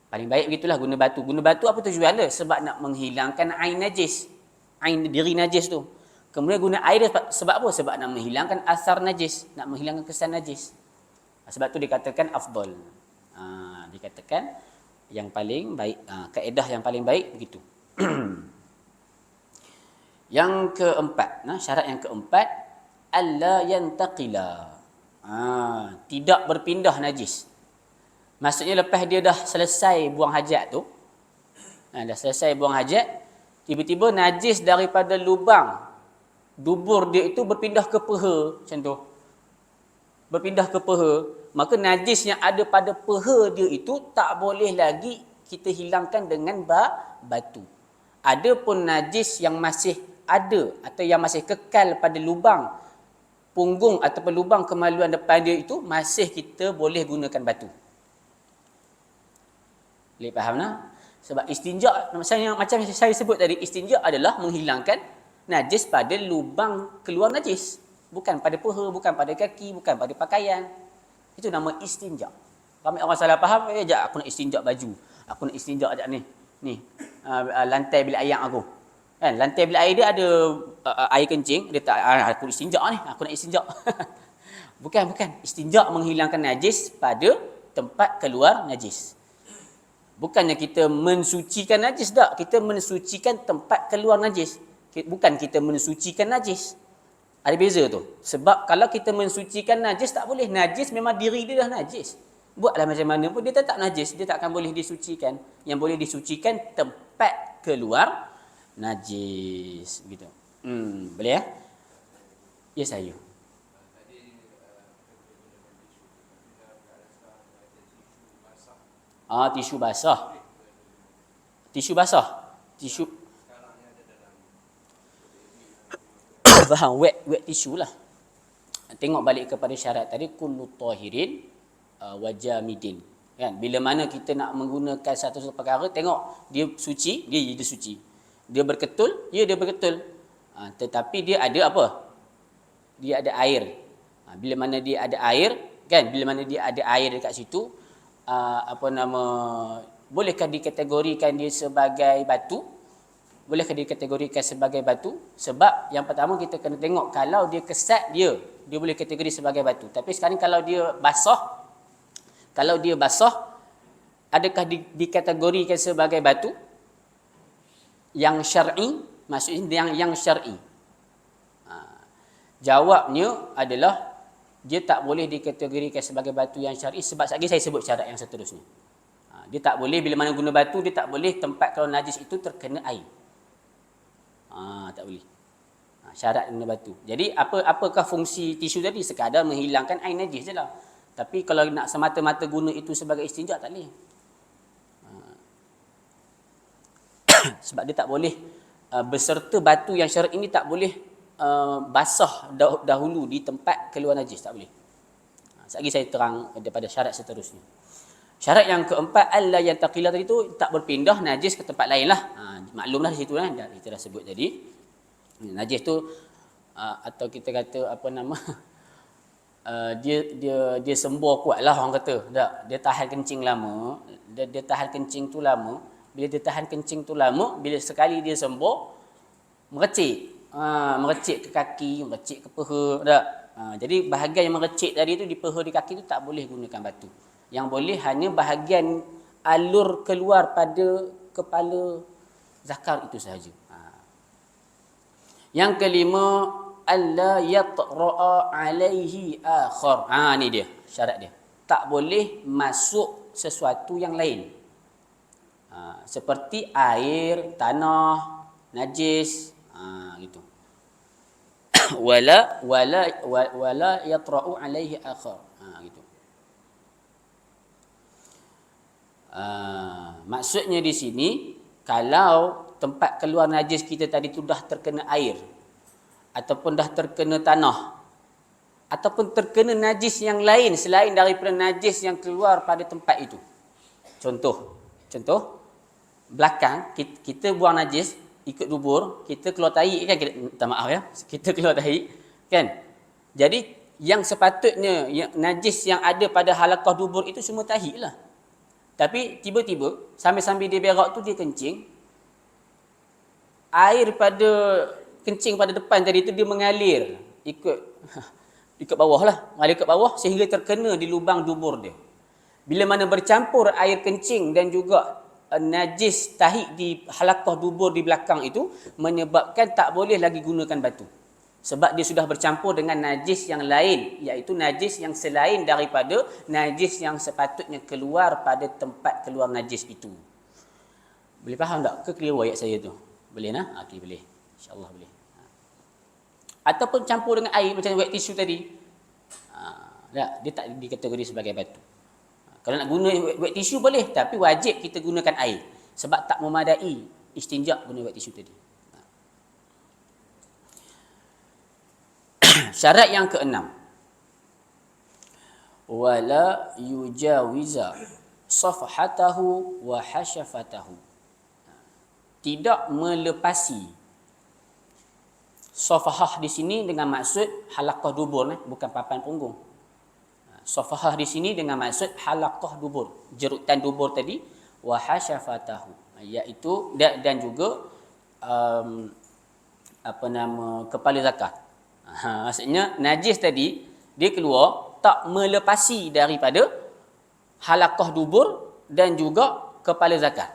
Paling baik begitulah guna batu. Guna batu apa tujuan dia? Sebab nak menghilangkan ain najis. Ain diri najis tu. Kemudian guna air sebab apa? Sebab nak menghilangkan asar najis. Nak menghilangkan kesan najis. Sebab tu dikatakan afdal. Dikatakan yang paling baik. Kaedah yang paling baik begitu. Yang keempat, syarat yang keempat, alla yantaqila. Tidak berpindah najis. Maksudnya lepas dia dah selesai buang hajat tu, dah selesai buang hajat, tiba-tiba najis daripada lubang dubur dia itu berpindah ke peha, macam tu. Berpindah ke peha, maka najis yang ada pada peha dia itu tak boleh lagi kita hilangkan dengan batu. Adapun najis yang masih ada atau yang masih kekal pada lubang punggung ataupun lubang kemaluan depan dia itu, masih kita boleh gunakan batu. Boleh faham tak? Sebab istinja, macam saya sebut tadi, istinja adalah menghilangkan najis pada lubang keluar najis. Bukan pada peha, bukan pada kaki, bukan pada pakaian. Itu nama istinja. Ramai orang salah faham, aku nak istinja baju. Aku nak istinja ajak ni. Lantai bilik air aku. Kan, lantai bilik air dia ada air kencing, dia tak aku istinja ni, aku nak istinja. Bukan. Istinja menghilangkan najis pada tempat keluar najis. Bukannya kita mensucikan najis, tak. Kita mensucikan tempat keluar najis. Bukan kita mensucikan najis. Ada beza tu. Sebab kalau kita mensucikan najis, tak boleh. Najis memang diri dia dah najis. Buatlah macam mana pun, dia tetap najis. Dia tak akan boleh disucikan. Yang boleh disucikan tempat keluar najis. Begitu. Boleh ya? Ya saya. Tisu basah. Tisu faham, wet tisu lah. Tengok balik kepada syarat tadi, kullu tahirin wa jamidin. Kan? Bila mana kita nak menggunakan satu perkara, tengok dia suci, dia suci. Dia berketul, dia berketul. Tetapi dia ada apa? Dia ada air. Bila mana dia ada air, kan? Bila mana dia ada air dekat situ, bolehkah dikategorikan dia sebagai batu? Bolehkah dikategorikan sebagai batu? Sebab yang pertama kita kena tengok, kalau dia kesat dia boleh kategori sebagai batu. Tapi sekarang kalau dia basah, adakah dikategorikan sebagai batu? Yang syar'i, maksudnya yang syar'i. Jawabnya adalah dia tak boleh dikategorikan sebagai batu yang syar'i, sebab lagi saya sebut syarat yang seterusnya. Dia tak boleh, bila mana guna batu, dia tak boleh tempat kalau najis itu terkena air. Tak boleh. Syarat guna batu. Jadi apakah fungsi tisu tadi? Sekadar menghilangkan air najis je lah. Tapi kalau nak semata-mata guna itu sebagai istinja, tak boleh. Sebab dia tak boleh beserta batu yang syar'i ini tak boleh basah dahulu di tempat keluar najis, tak boleh. Sekali saya terang daripada syarat seterusnya. Syarat yang keempat, alla yantaqila tadi tu tak berpindah najis ke tempat lain lah. Maklumlah di situ kan, kita dah sebut tadi. Najis tu atau kita kata dia sembur kuat lah orang kata. Tak, dia tahan kencing lama, dia tahan kencing tu lama. Bila dia tahan kencing tu lama, bila sekali dia sembur, merecik ke kaki, merecik ke peha, tak? Jadi bahagian yang merecik tadi tu di peha di kaki tu tak boleh gunakan batu. Yang boleh hanya bahagian alur keluar pada kepala zakar itu sahaja. Yang kelima, alla yatra'a alaihi akhar. Ni dia syarat dia. Tak boleh masuk sesuatu yang lain. Seperti air, tanah, najis, gitu. wala yatra'u alaihi akhar. Gitu. Maksudnya di sini, kalau tempat keluar najis kita tadi tu dah terkena air, ataupun dah terkena tanah, ataupun terkena najis yang lain selain daripada najis yang keluar pada tempat itu. Contoh belakang kita buang najis ikut dubur, kita keluar tahi kan, minta maaf ya, kita keluar tahi kan. Jadi yang sepatutnya najis yang ada pada halaqah dubur itu semua tahi lah. Tapi tiba-tiba sambil-sambil dia berak tu dia kencing, air pada kencing pada depan tadi tu dia mengalir ikut bawah lah, mengalir ke bawah sehingga terkena di lubang dubur dia. Bila mana bercampur air kencing dan juga najis tahi di halaqah dubur di belakang itu, menyebabkan tak boleh lagi gunakan batu. Sebab dia sudah bercampur dengan najis yang lain, iaitu najis yang selain daripada najis yang sepatutnya keluar pada tempat keluar najis itu. Boleh faham tak? Ke keliru ayat saya tu? Boleh nah? Okey, boleh. InsyaAllah boleh. Ataupun campur dengan air macam wet tissue tadi. Dia tak dikategori sebagai batu. Kalau nak guna wet tissue boleh, tapi wajib kita gunakan air. Sebab tak memadai istinja guna wet tissue tadi. Syarat yang keenam. Wala yujawiza safhatahu wa hasyafatahu. Tidak melepasi. Safhah di sini dengan maksud halaqah dubur, bukan papan punggung. Safhah di sini dengan maksud halaqah dubur, jerutan dubur tadi, wa hasyafatahu, iaitu dan juga kepala zakar. Maksudnya najis tadi dia keluar tak melepasi daripada halaqah dubur dan juga kepala zakar.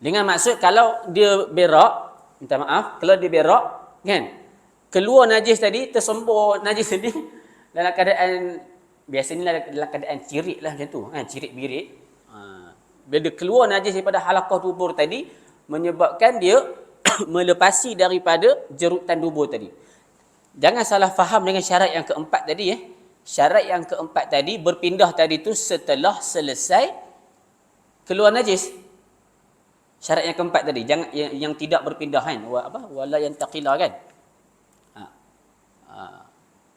Dengan maksud kalau dia berak, minta maaf, kalau dia berak kan, keluar najis tadi, tersembur najis tadi dalam keadaan biasanya dalam keadaan cirit lah macam tu kan, cirit birit. Bila keluar najis daripada halaqah dubur tadi, menyebabkan dia melepasi daripada jerutan dubur tadi. Jangan salah faham dengan syarat yang keempat tadi. Syarat yang keempat tadi berpindah tadi tu setelah selesai keluar najis. Syarat yang keempat tadi, jangan yang tidak berpindah kan, wala yantaqila kan.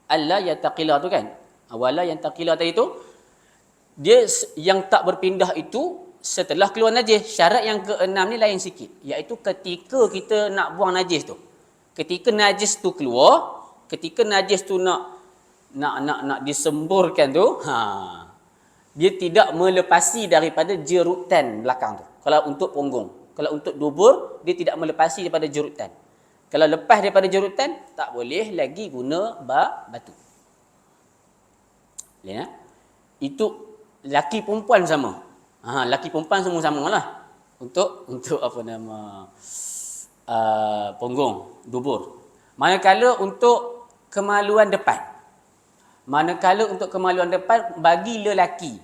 Alla yantaqila tu kan. Wala yantaqila tadi tu dia yang tak berpindah itu setelah keluar najis. Syarat yang keenam ni lain sikit, iaitu ketika kita nak buang najis tu. Ketika najis tu keluar, ketika najis tu nak disemburkan tu, dia tidak melepasi daripada jerutan belakang tu. Kalau untuk punggung, kalau untuk dubur, dia tidak melepasi daripada jerutan. Kalau lepas daripada jerutan, tak boleh lagi guna batu. Boleh tak? Itu laki perempuan sama. Laki perempuan semua samalah untuk punggung, dubur. Manakala untuk kemaluan depan, bagi lelaki,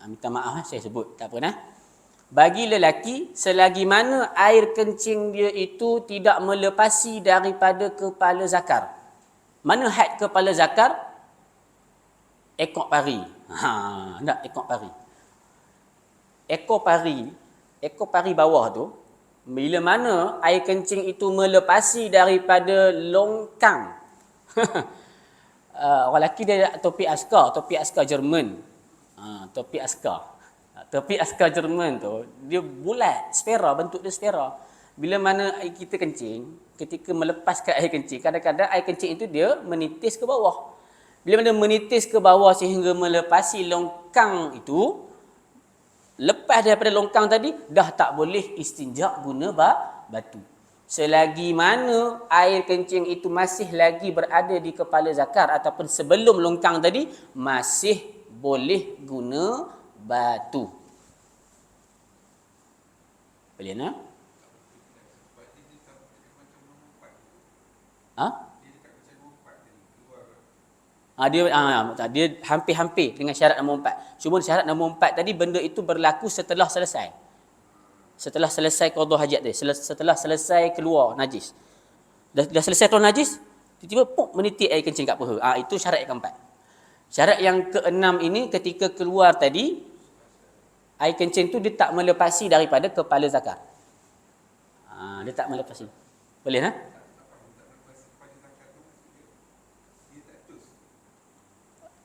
minta maaf saya sebut, tak apa. Bagi lelaki, selagi mana air kencing dia itu tidak melepasi daripada kepala zakar. Mana had kepala zakar? Ekor pari. Ekor pari. Ekor pari bawah tu, bila mana air kencing itu melepasi daripada longkang. Orang lelaki dia topi askar Jerman. Topi askar Jerman tu, dia bulat, sfera, bentuk dia sfera. Bila mana air kita kencing, ketika melepaskan air kencing, kadang-kadang air kencing itu dia menitis ke bawah. Bila mana menitis ke bawah sehingga melepasi longkang itu, lepas daripada longkang tadi, dah tak boleh istinja guna batu. Selagi mana air kencing itu masih lagi berada di kepala zakar ataupun sebelum longkang tadi, masih boleh guna batu. Boleh nak? Sebab dia sama macam lompat. Ha? Dia dekat macam lompat tadi, keluar. Dia hampir-hampir dengan syarat nombor 4. Cuma syarat nombor 4 tadi benda itu berlaku setelah selesai. Setelah selesai qada hajat dia, setelah selesai keluar najis. Dah selesai keluar najis, tiba-tiba menitik air kencing kat peha. Itu syarat yang keempat. Syarat yang keenam ini ketika keluar tadi, air kencing tu dia tak melepasi daripada kepala zakar. Dia tak melepasi. Boleh nah?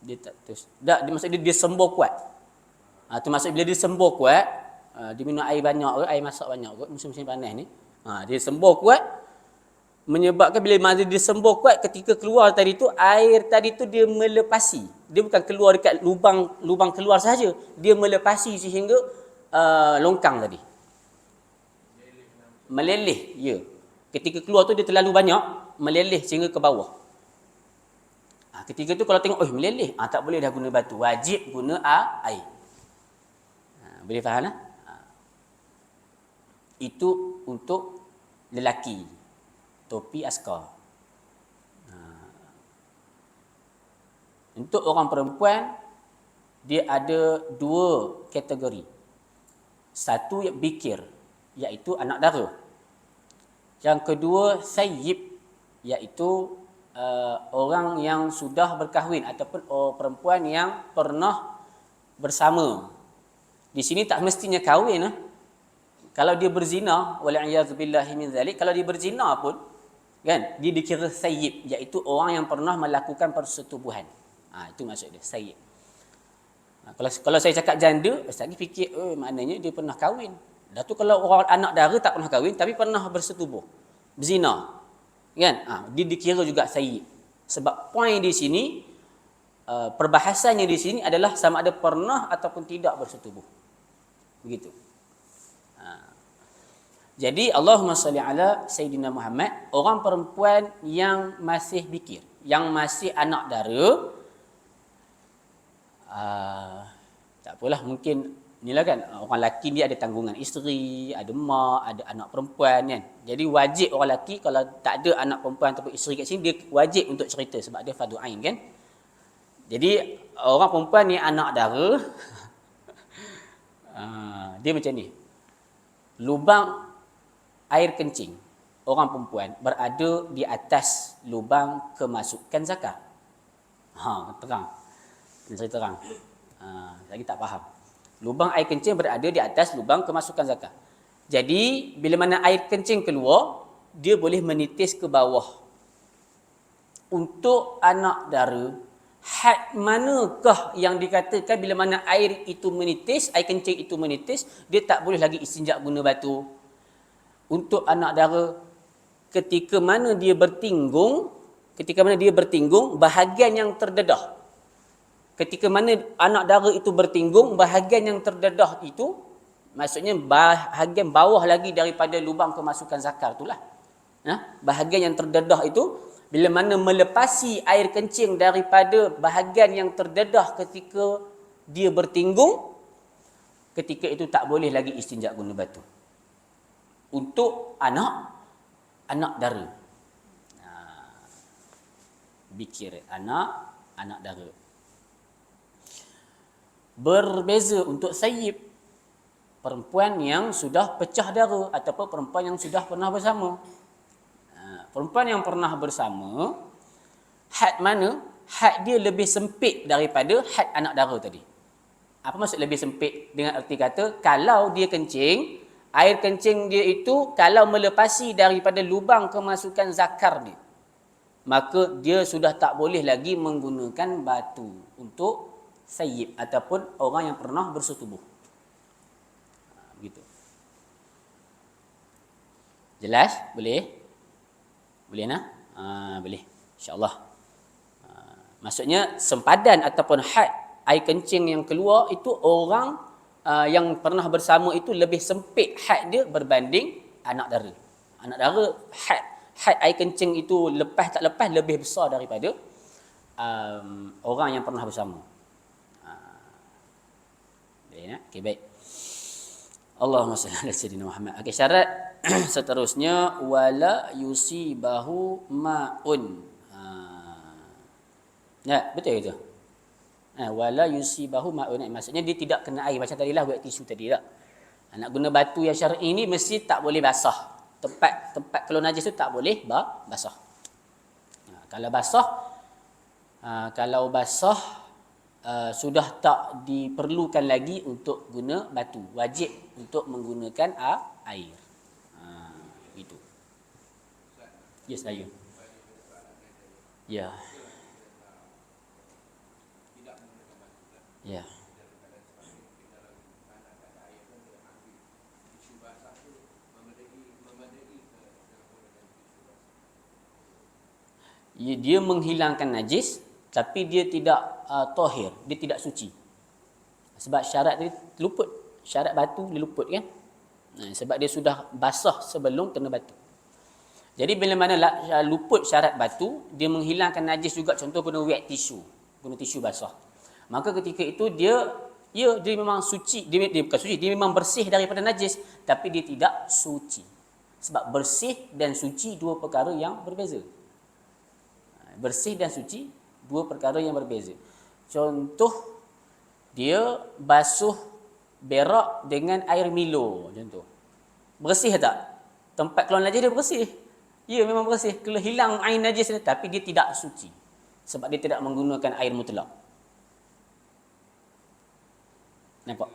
Dia tak terus. Maksud dia sembur kuat. Tu maksud bila dia sembur kuat, dia minum air banyak ke, air masak banyak ke, musim-musim panas ni. Dia sembur kuat, menyebabkan bila masa dia sembur kuat, ketika keluar tadi tu, air tadi tu dia melepasi. Dia bukan keluar dekat lubang keluar sahaja. Dia melepasi sehingga longkang tadi. Meleleh, ya. Ketika keluar tu dia terlalu banyak, meleleh sehingga ke bawah. Ketika tu kalau tengok, meleleh, tak boleh dah guna batu. Wajib guna air. Boleh faham tak? Itu untuk lelaki. Topi askar. Untuk orang perempuan, dia ada dua kategori. Satu yang bikir, iaitu anak dara. Yang kedua, sayyib, iaitu orang yang sudah berkahwin ataupun perempuan yang pernah bersama. Di sini tak mestinya kahwin. Kalau dia berzina, wal'iyadzubillahi min zalik, kalau dia berzina pun, kan, dia dikira sayyib, iaitu orang yang pernah melakukan persetubuhan. Itu maksud dia, sayyib. Kalau saya cakap janda, ustaz ni fikir, maknanya dia pernah kahwin. Dah tu kalau orang anak dara tak pernah kahwin, tapi pernah bersetubuh, berzina, kan? Dia dikira juga sayyib. Sebab poin di sini, perbahasannya di sini adalah sama ada pernah ataupun tidak bersetubuh. Begitu. Jadi Allahumma salli ala Sayyidina Muhammad, orang perempuan yang masih bikir, yang masih anak dara, tak apalah, mungkin inilah kan, orang lelaki dia ada tanggungan isteri, ada mak, ada anak perempuan kan. Jadi wajib orang lelaki kalau tak ada anak perempuan ataupun isteri kat sini, dia wajib untuk cerita sebab dia fardu ain kan. Jadi orang perempuan ni anak dara, dia macam ni. Lubang air kencing orang perempuan berada di atas lubang kemasukan zakat. Terang. Saya terang. Lagi tak faham. Lubang air kencing berada di atas lubang kemasukan zakat. Jadi bila mana air kencing keluar, dia boleh menitis ke bawah. Untuk anak dara, had manakah yang dikatakan bila mana air itu menitis, air kencing itu menitis, dia tak boleh lagi istinja guna batu? Untuk anak dara, ketika mana dia bertinggung, bahagian yang terdedah. Ketika mana anak dara itu bertinggung, bahagian yang terdedah itu, maksudnya bahagian bawah lagi daripada lubang kemasukan zakar itulah. Bahagian yang terdedah itu, bila mana melepasi air kencing daripada bahagian yang terdedah ketika dia bertinggung, ketika itu tak boleh lagi istinja guna batu. Untuk anak dara. Bikir, anak dara. Berbeza untuk sayyib, perempuan yang sudah pecah dara ataupun perempuan yang sudah pernah bersama. Perempuan yang pernah bersama, had mana? Had dia lebih sempit daripada had anak dara tadi. Apa maksud lebih sempit? Dengan erti kata, kalau dia kencing, air kencing dia itu kalau melepasi daripada lubang kemasukan zakar dia, maka dia sudah tak boleh lagi menggunakan batu untuk sayyib ataupun orang yang pernah bersetubuh. Begitu. Jelas? Boleh? Boleh nak? Boleh. InsyaAllah. Maksudnya sempadan ataupun had air kencing yang keluar itu orang yang pernah bersama itu lebih sempit had dia berbanding anak dara. Anak dara had air kencing itu lepas tak lepas lebih besar daripada orang yang pernah bersama. Okey, baik. Allahumma salli ala sayyidina Muhammad. Okey, syarat seterusnya wala yusibahu ma'un. Ya, betul itu. Wala yusibahu ma'un. Maksudnya dia tidak kena air macam tadilah wet tisu tadi tak. Nak guna batu yang syar'i ni mesti tak boleh basah. Tempat keluar najis tu tak boleh basah. Kalau basah sudah tak diperlukan lagi untuk guna batu. Wajib untuk menggunakan air. Itu. Ya, saya. Ya. Ya. Dia menghilangkan najis tapi dia tidak tahir, dia tidak suci. Sebab syarat dia luput, syarat batu dia luput kan. Sebab dia sudah basah sebelum kena batu. Jadi bila mana luput syarat batu, dia menghilangkan najis juga, contoh guna wet tisu, guna tisu basah. Maka ketika itu dia memang suci, dia bukan suci, dia memang bersih daripada najis tapi dia tidak suci. Sebab bersih dan suci dua perkara yang berbeza. Bersih dan suci dua perkara yang berbeza. Contoh dia basuh berak dengan air Milo contoh. Bersih tak? Tempat keluar najis dia bersih. Ya, memang bersih. Kalau hilang air najis dia, tapi dia tidak suci. Sebab dia tidak menggunakan air mutlak. Nampak?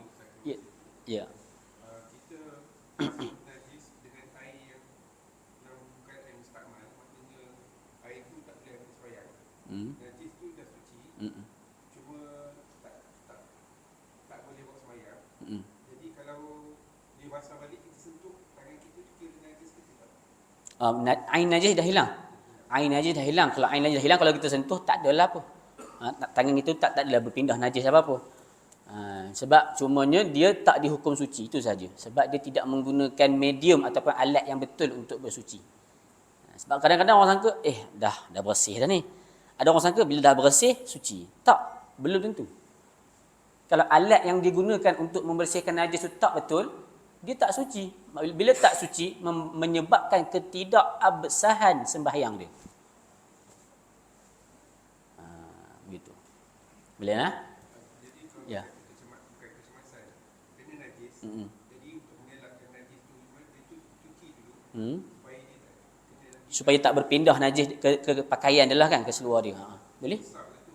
Ya. Ya. Kita najis dengan air yang bukan air mustakmal, maknanya air tu tak boleh habis sembahyang. Najis tu dah suci. Cuma tak boleh buat sembahyang. Jadi kalau dia basah balik, kita sentuh tangan kita kira najis ke tidak? Air najis dah hilang. Air najis dah hilang. Kalau air najis dah hilang, kalau kita sentuh tak adalah apa. Tangan itu tak adalah berpindah najis apa-apa. Sebab cumanya dia tak dihukum suci, itu saja. Sebab dia tidak menggunakan medium ataupun alat yang betul untuk bersuci. Sebab kadang-kadang orang sangka dah bersih dah ni. Ada orang sangka bila dah bersih suci. Tak, belum tentu. Kalau alat yang digunakan untuk membersihkan najis itu tak betul, dia tak suci. Bila tak suci menyebabkan ketidakabsahan sembahyang dia. Begitu. Boleh nah? Jadi kalau Ya. bukan kecemasan, kena najis. Jadi untuk mengelakkan najis tu, dia cuci dulu supaya dia tak kena najis. Supaya tak berpindah najis ke pakaian dia lah kan, ke seluar dia. Boleh? Besar lah tu.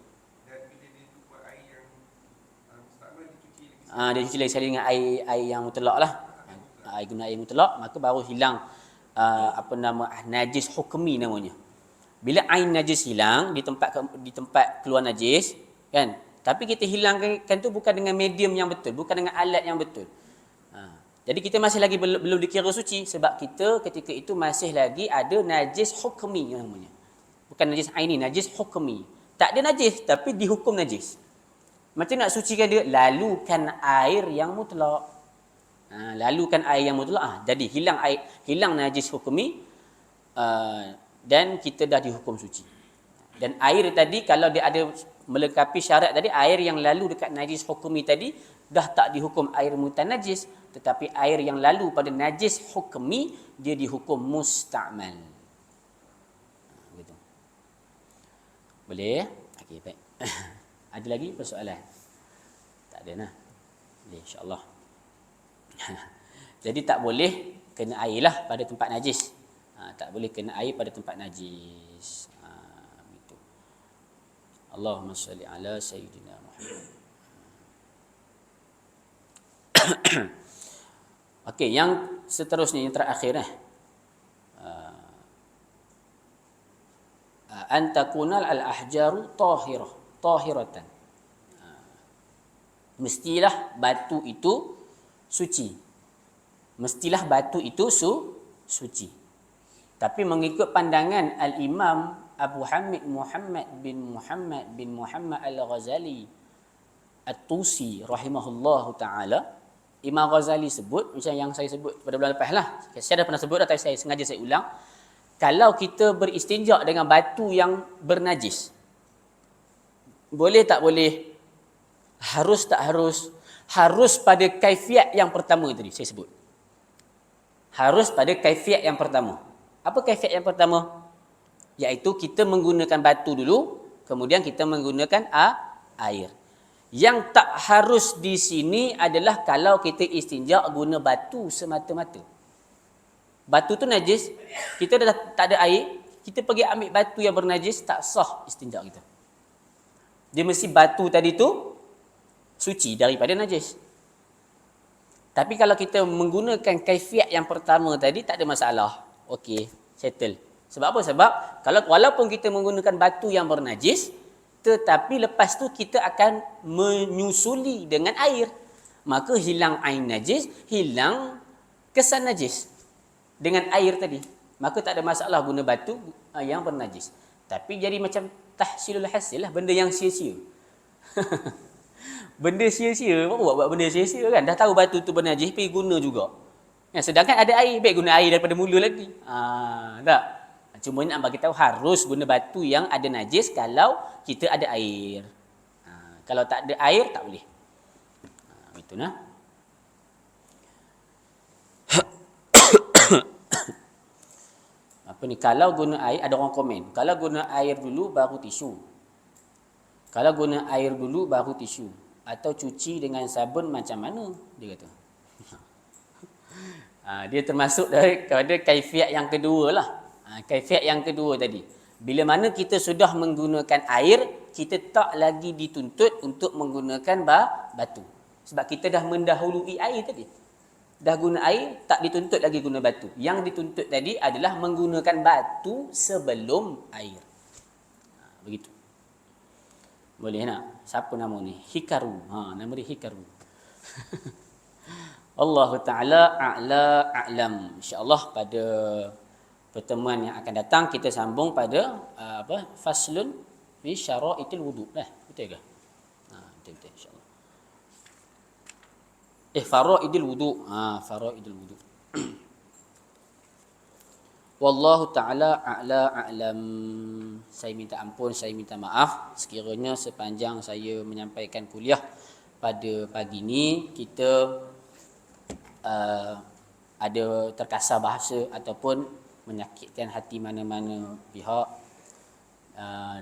Dan bila dia buat air yang mustakmal, dia cuci lagi. Dia cuci lagi sekali dengan air yang mutlak lah. Guna air mutlak, maka baru hilang najis hukmi namanya. Bila air najis hilang di tempat keluar najis kan, tapi kita hilangkan tu bukan dengan medium yang betul, bukan dengan alat yang betul. Jadi kita masih lagi belum dikira suci sebab kita ketika itu masih lagi ada najis hukmi namanya. Bukan najis aini, najis hukmi. Tak ada najis tapi dihukum najis. Macam nak sucikan dia? Lalukan air yang mutlak. Lalukan air yang mutlak. Jadi hilang najis hukmi dan kita dah dihukum suci. Dan air tadi kalau dia ada melengkapi syarat tadi, air yang lalu dekat najis hukmi tadi dah tak dihukum air mutanajis, tetapi air yang lalu pada najis hukmi dia dihukum musta'mal. Begitu. Boleh? Okey, baik. Ada lagi persoalan? Tak ada nah. Boleh insya-Allah. Jadi tak boleh kena air lah pada tempat najis. Tak boleh kena air pada tempat najis. Begitu. Allahumma salli ala sayyidina Muhammad. Okey, yang seterusnya, yang terakhir an takunal al-ahjaru tahiratan. Mestilah batu itu suci. Mestilah batu itu suci. Tapi mengikut pandangan Al-Imam Abu Hamid Muhammad bin Muhammad Al-Ghazali At-Tusi rahimahullahu ta'ala, Imam Ghazali sebut, macam yang saya sebut pada bulan lepas lah. Saya dah pernah sebut dah, tapi saya sengaja saya ulang. Kalau kita beristinja dengan batu yang bernajis, boleh tak boleh? Harus tak harus? Harus pada kaifiat yang pertama tadi saya sebut. Harus pada kaifiat yang pertama. Apa kaifiat yang pertama? Iaitu kita menggunakan batu dulu, kemudian kita menggunakan air. Yang tak harus di sini adalah kalau kita istinja guna batu semata-mata. Batu tu najis, kita dah tak ada air, kita pergi ambil batu yang bernajis, tak sah istinja kita. Dia mesti batu tadi tu suci daripada najis. Tapi kalau kita menggunakan kaifiat yang pertama tadi, tak ada masalah. Okey, settle. Sebab apa? Sebab kalau walaupun kita menggunakan batu yang bernajis, tetapi lepas tu kita akan menyusuli dengan air. Maka hilang air najis, hilang kesan najis dengan air tadi. Maka tak ada masalah guna batu yang bernajis. Tapi jadi macam tahsilul hasil lah, benda yang sia-sia. Benda sia-sia, apa buat benda sia-sia kan? Dah tahu batu tu bernajis, pergi guna juga. Ya, sedangkan ada air, baik guna air daripada mula lagi. Tak? Cuma nak bagi tahu harus guna batu yang ada najis kalau kita ada air. Kalau tak ada air, tak boleh. Itu nah. Apa ni? Kalau guna air, ada orang komen. Kalau guna air dulu, baru tisu. Kalau guna air dulu, baru tisu. Atau cuci dengan sabun macam mana? Dia kata. Dia termasuk daripada kaifiat yang kedua lah. Kaifiat yang kedua tadi. Bila mana kita sudah menggunakan air, kita tak lagi dituntut untuk menggunakan batu. Sebab kita dah mendahului air tadi. Dah guna air, tak dituntut lagi guna batu. Yang dituntut tadi adalah menggunakan batu sebelum air. Begitu. Boleh nak? Siapa nama ni? Hikaru. Nama dia Hikaru. Allah Ta'ala a'la a'lam. InsyaAllah pada pertemuan yang akan datang kita sambung pada faslun fi syara'itil wudu' lah. Betul ke? Betul insya-Allah. Faraidil wudu'. Faraidil wudu'. Wallahu ta'ala a'la a'lam. Saya minta ampun, saya minta maaf sekiranya sepanjang saya menyampaikan kuliah pada pagi ini kita ada terkasar bahasa ataupun menyakitkan hati mana-mana pihak.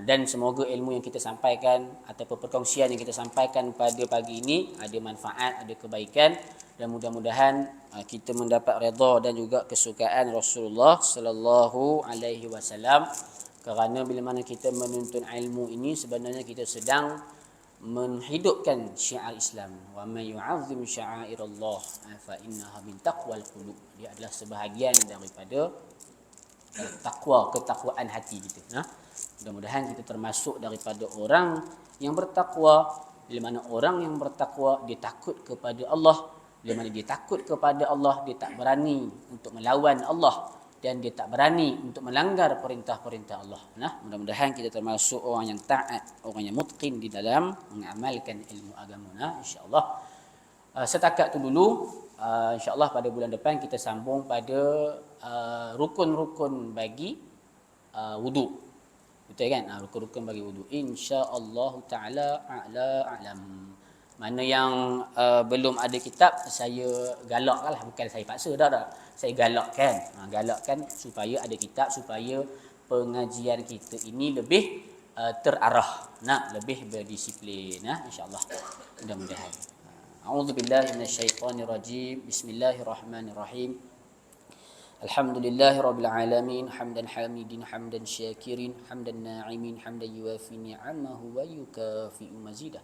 Dan semoga ilmu yang kita sampaikan ataupun perkongsian yang kita sampaikan pada pagi ini ada manfaat, ada kebaikan, dan mudah-mudahan kita mendapat redha dan juga kesukaan Rasulullah sallallahu alaihi wasallam. Kerana bila mana kita menuntut ilmu ini sebenarnya kita sedang menghidupkan syiar Islam. Wa may yu'azzim sya'airallah fa innaha min taqwal qulub. Dia adalah sebahagian daripada takwa, ketakwaan hati kita. Mudah-mudahan kita termasuk daripada orang yang bertakwa. Bila mana orang yang bertakwa, dia takut kepada Allah. Bila mana dia takut kepada Allah, dia tak berani untuk melawan Allah. Dan dia tak berani untuk melanggar perintah-perintah Allah. Mudah-mudahan kita termasuk orang yang taat, orang yang mutqin di dalam mengamalkan ilmu agama. InsyaAllah. Setakat tu dulu. InsyaAllah pada bulan depan kita sambung pada rukun-rukun bagi wudu'. Betul kan? Rukun-rukun bagi wudu'. InsyaAllah ta'ala a'la a'lam. Mana yang belum ada kitab, saya galakkan lah. Bukan saya paksa dah. Saya galakkan. Galakkan supaya ada kitab, supaya pengajian kita ini lebih terarah. Lebih berdisiplin. InsyaAllah. Mudah-mudahan. A'udzubillahi minasyaitonirrajim. Bismillahirrahmanirrahim. Alhamdulillahi rabbil alamin, hamdan hamidin, hamdan syakirin, hamdan na'imin, hamdan yuwafi ni'amahu wa yukafi'u mazidah.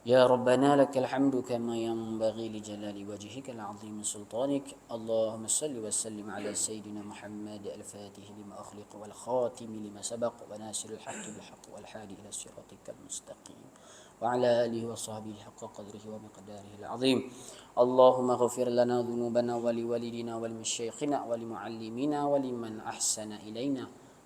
Ya Rabbana lakal hamdu kama yanbaghi li jalali wajhika al-'azim sultanik. Allahumma salli wa sallim ala sayyidina Muhammad al-fatih lima akhliq wal khatim lima sabaq wa nasiril haqqi bil haqqi wal hadi ila siratikal mustaqim. وعلى آله وصحبه حق قدره ومقداره العظيم. اللهم اغفر لنا ذنوبنا ولوالدينا ولمشايخنا ولمعلمينا ولمن أحسن إلينا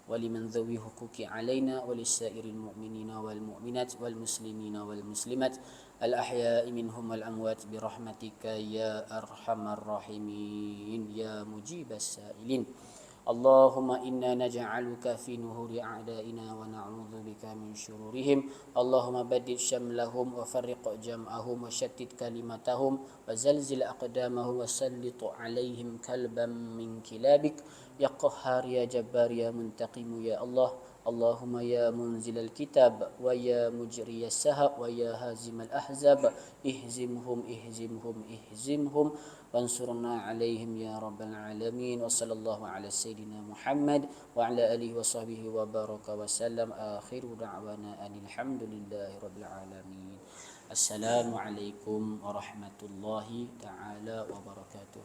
ولمن ذوي حقوق علينا ولسائر المؤمنين والمؤمنات والمسلمين والمسلمات الأحياء منهم والأموات برحمتك يا أرحم الراحمين يا مجيب السائلين اللهم إنا نجعلك في نهور أعدائنا ونعوذ بك من شرورهم اللهم بدد شملهم وفرق جمعهم وشتت كلمتهم وزلزل أقدامهم وسلط عليهم كلبا من كلابك يا قهار يا جبار يا منتقم يا الله اللهم يا منزل الكتاب ويا مجري السحاب ويا هازم الأحزاب اهزمهم اهزمهم اهزمهم وانصرنا عليهم يا رب العالمين وصلى الله على سيدنا محمد وعلى آله وصحبه وبارك وسلم آخر دعوانا أن الحمد لله رب العالمين السلام عليكم ورحمة الله تعالى وبركاته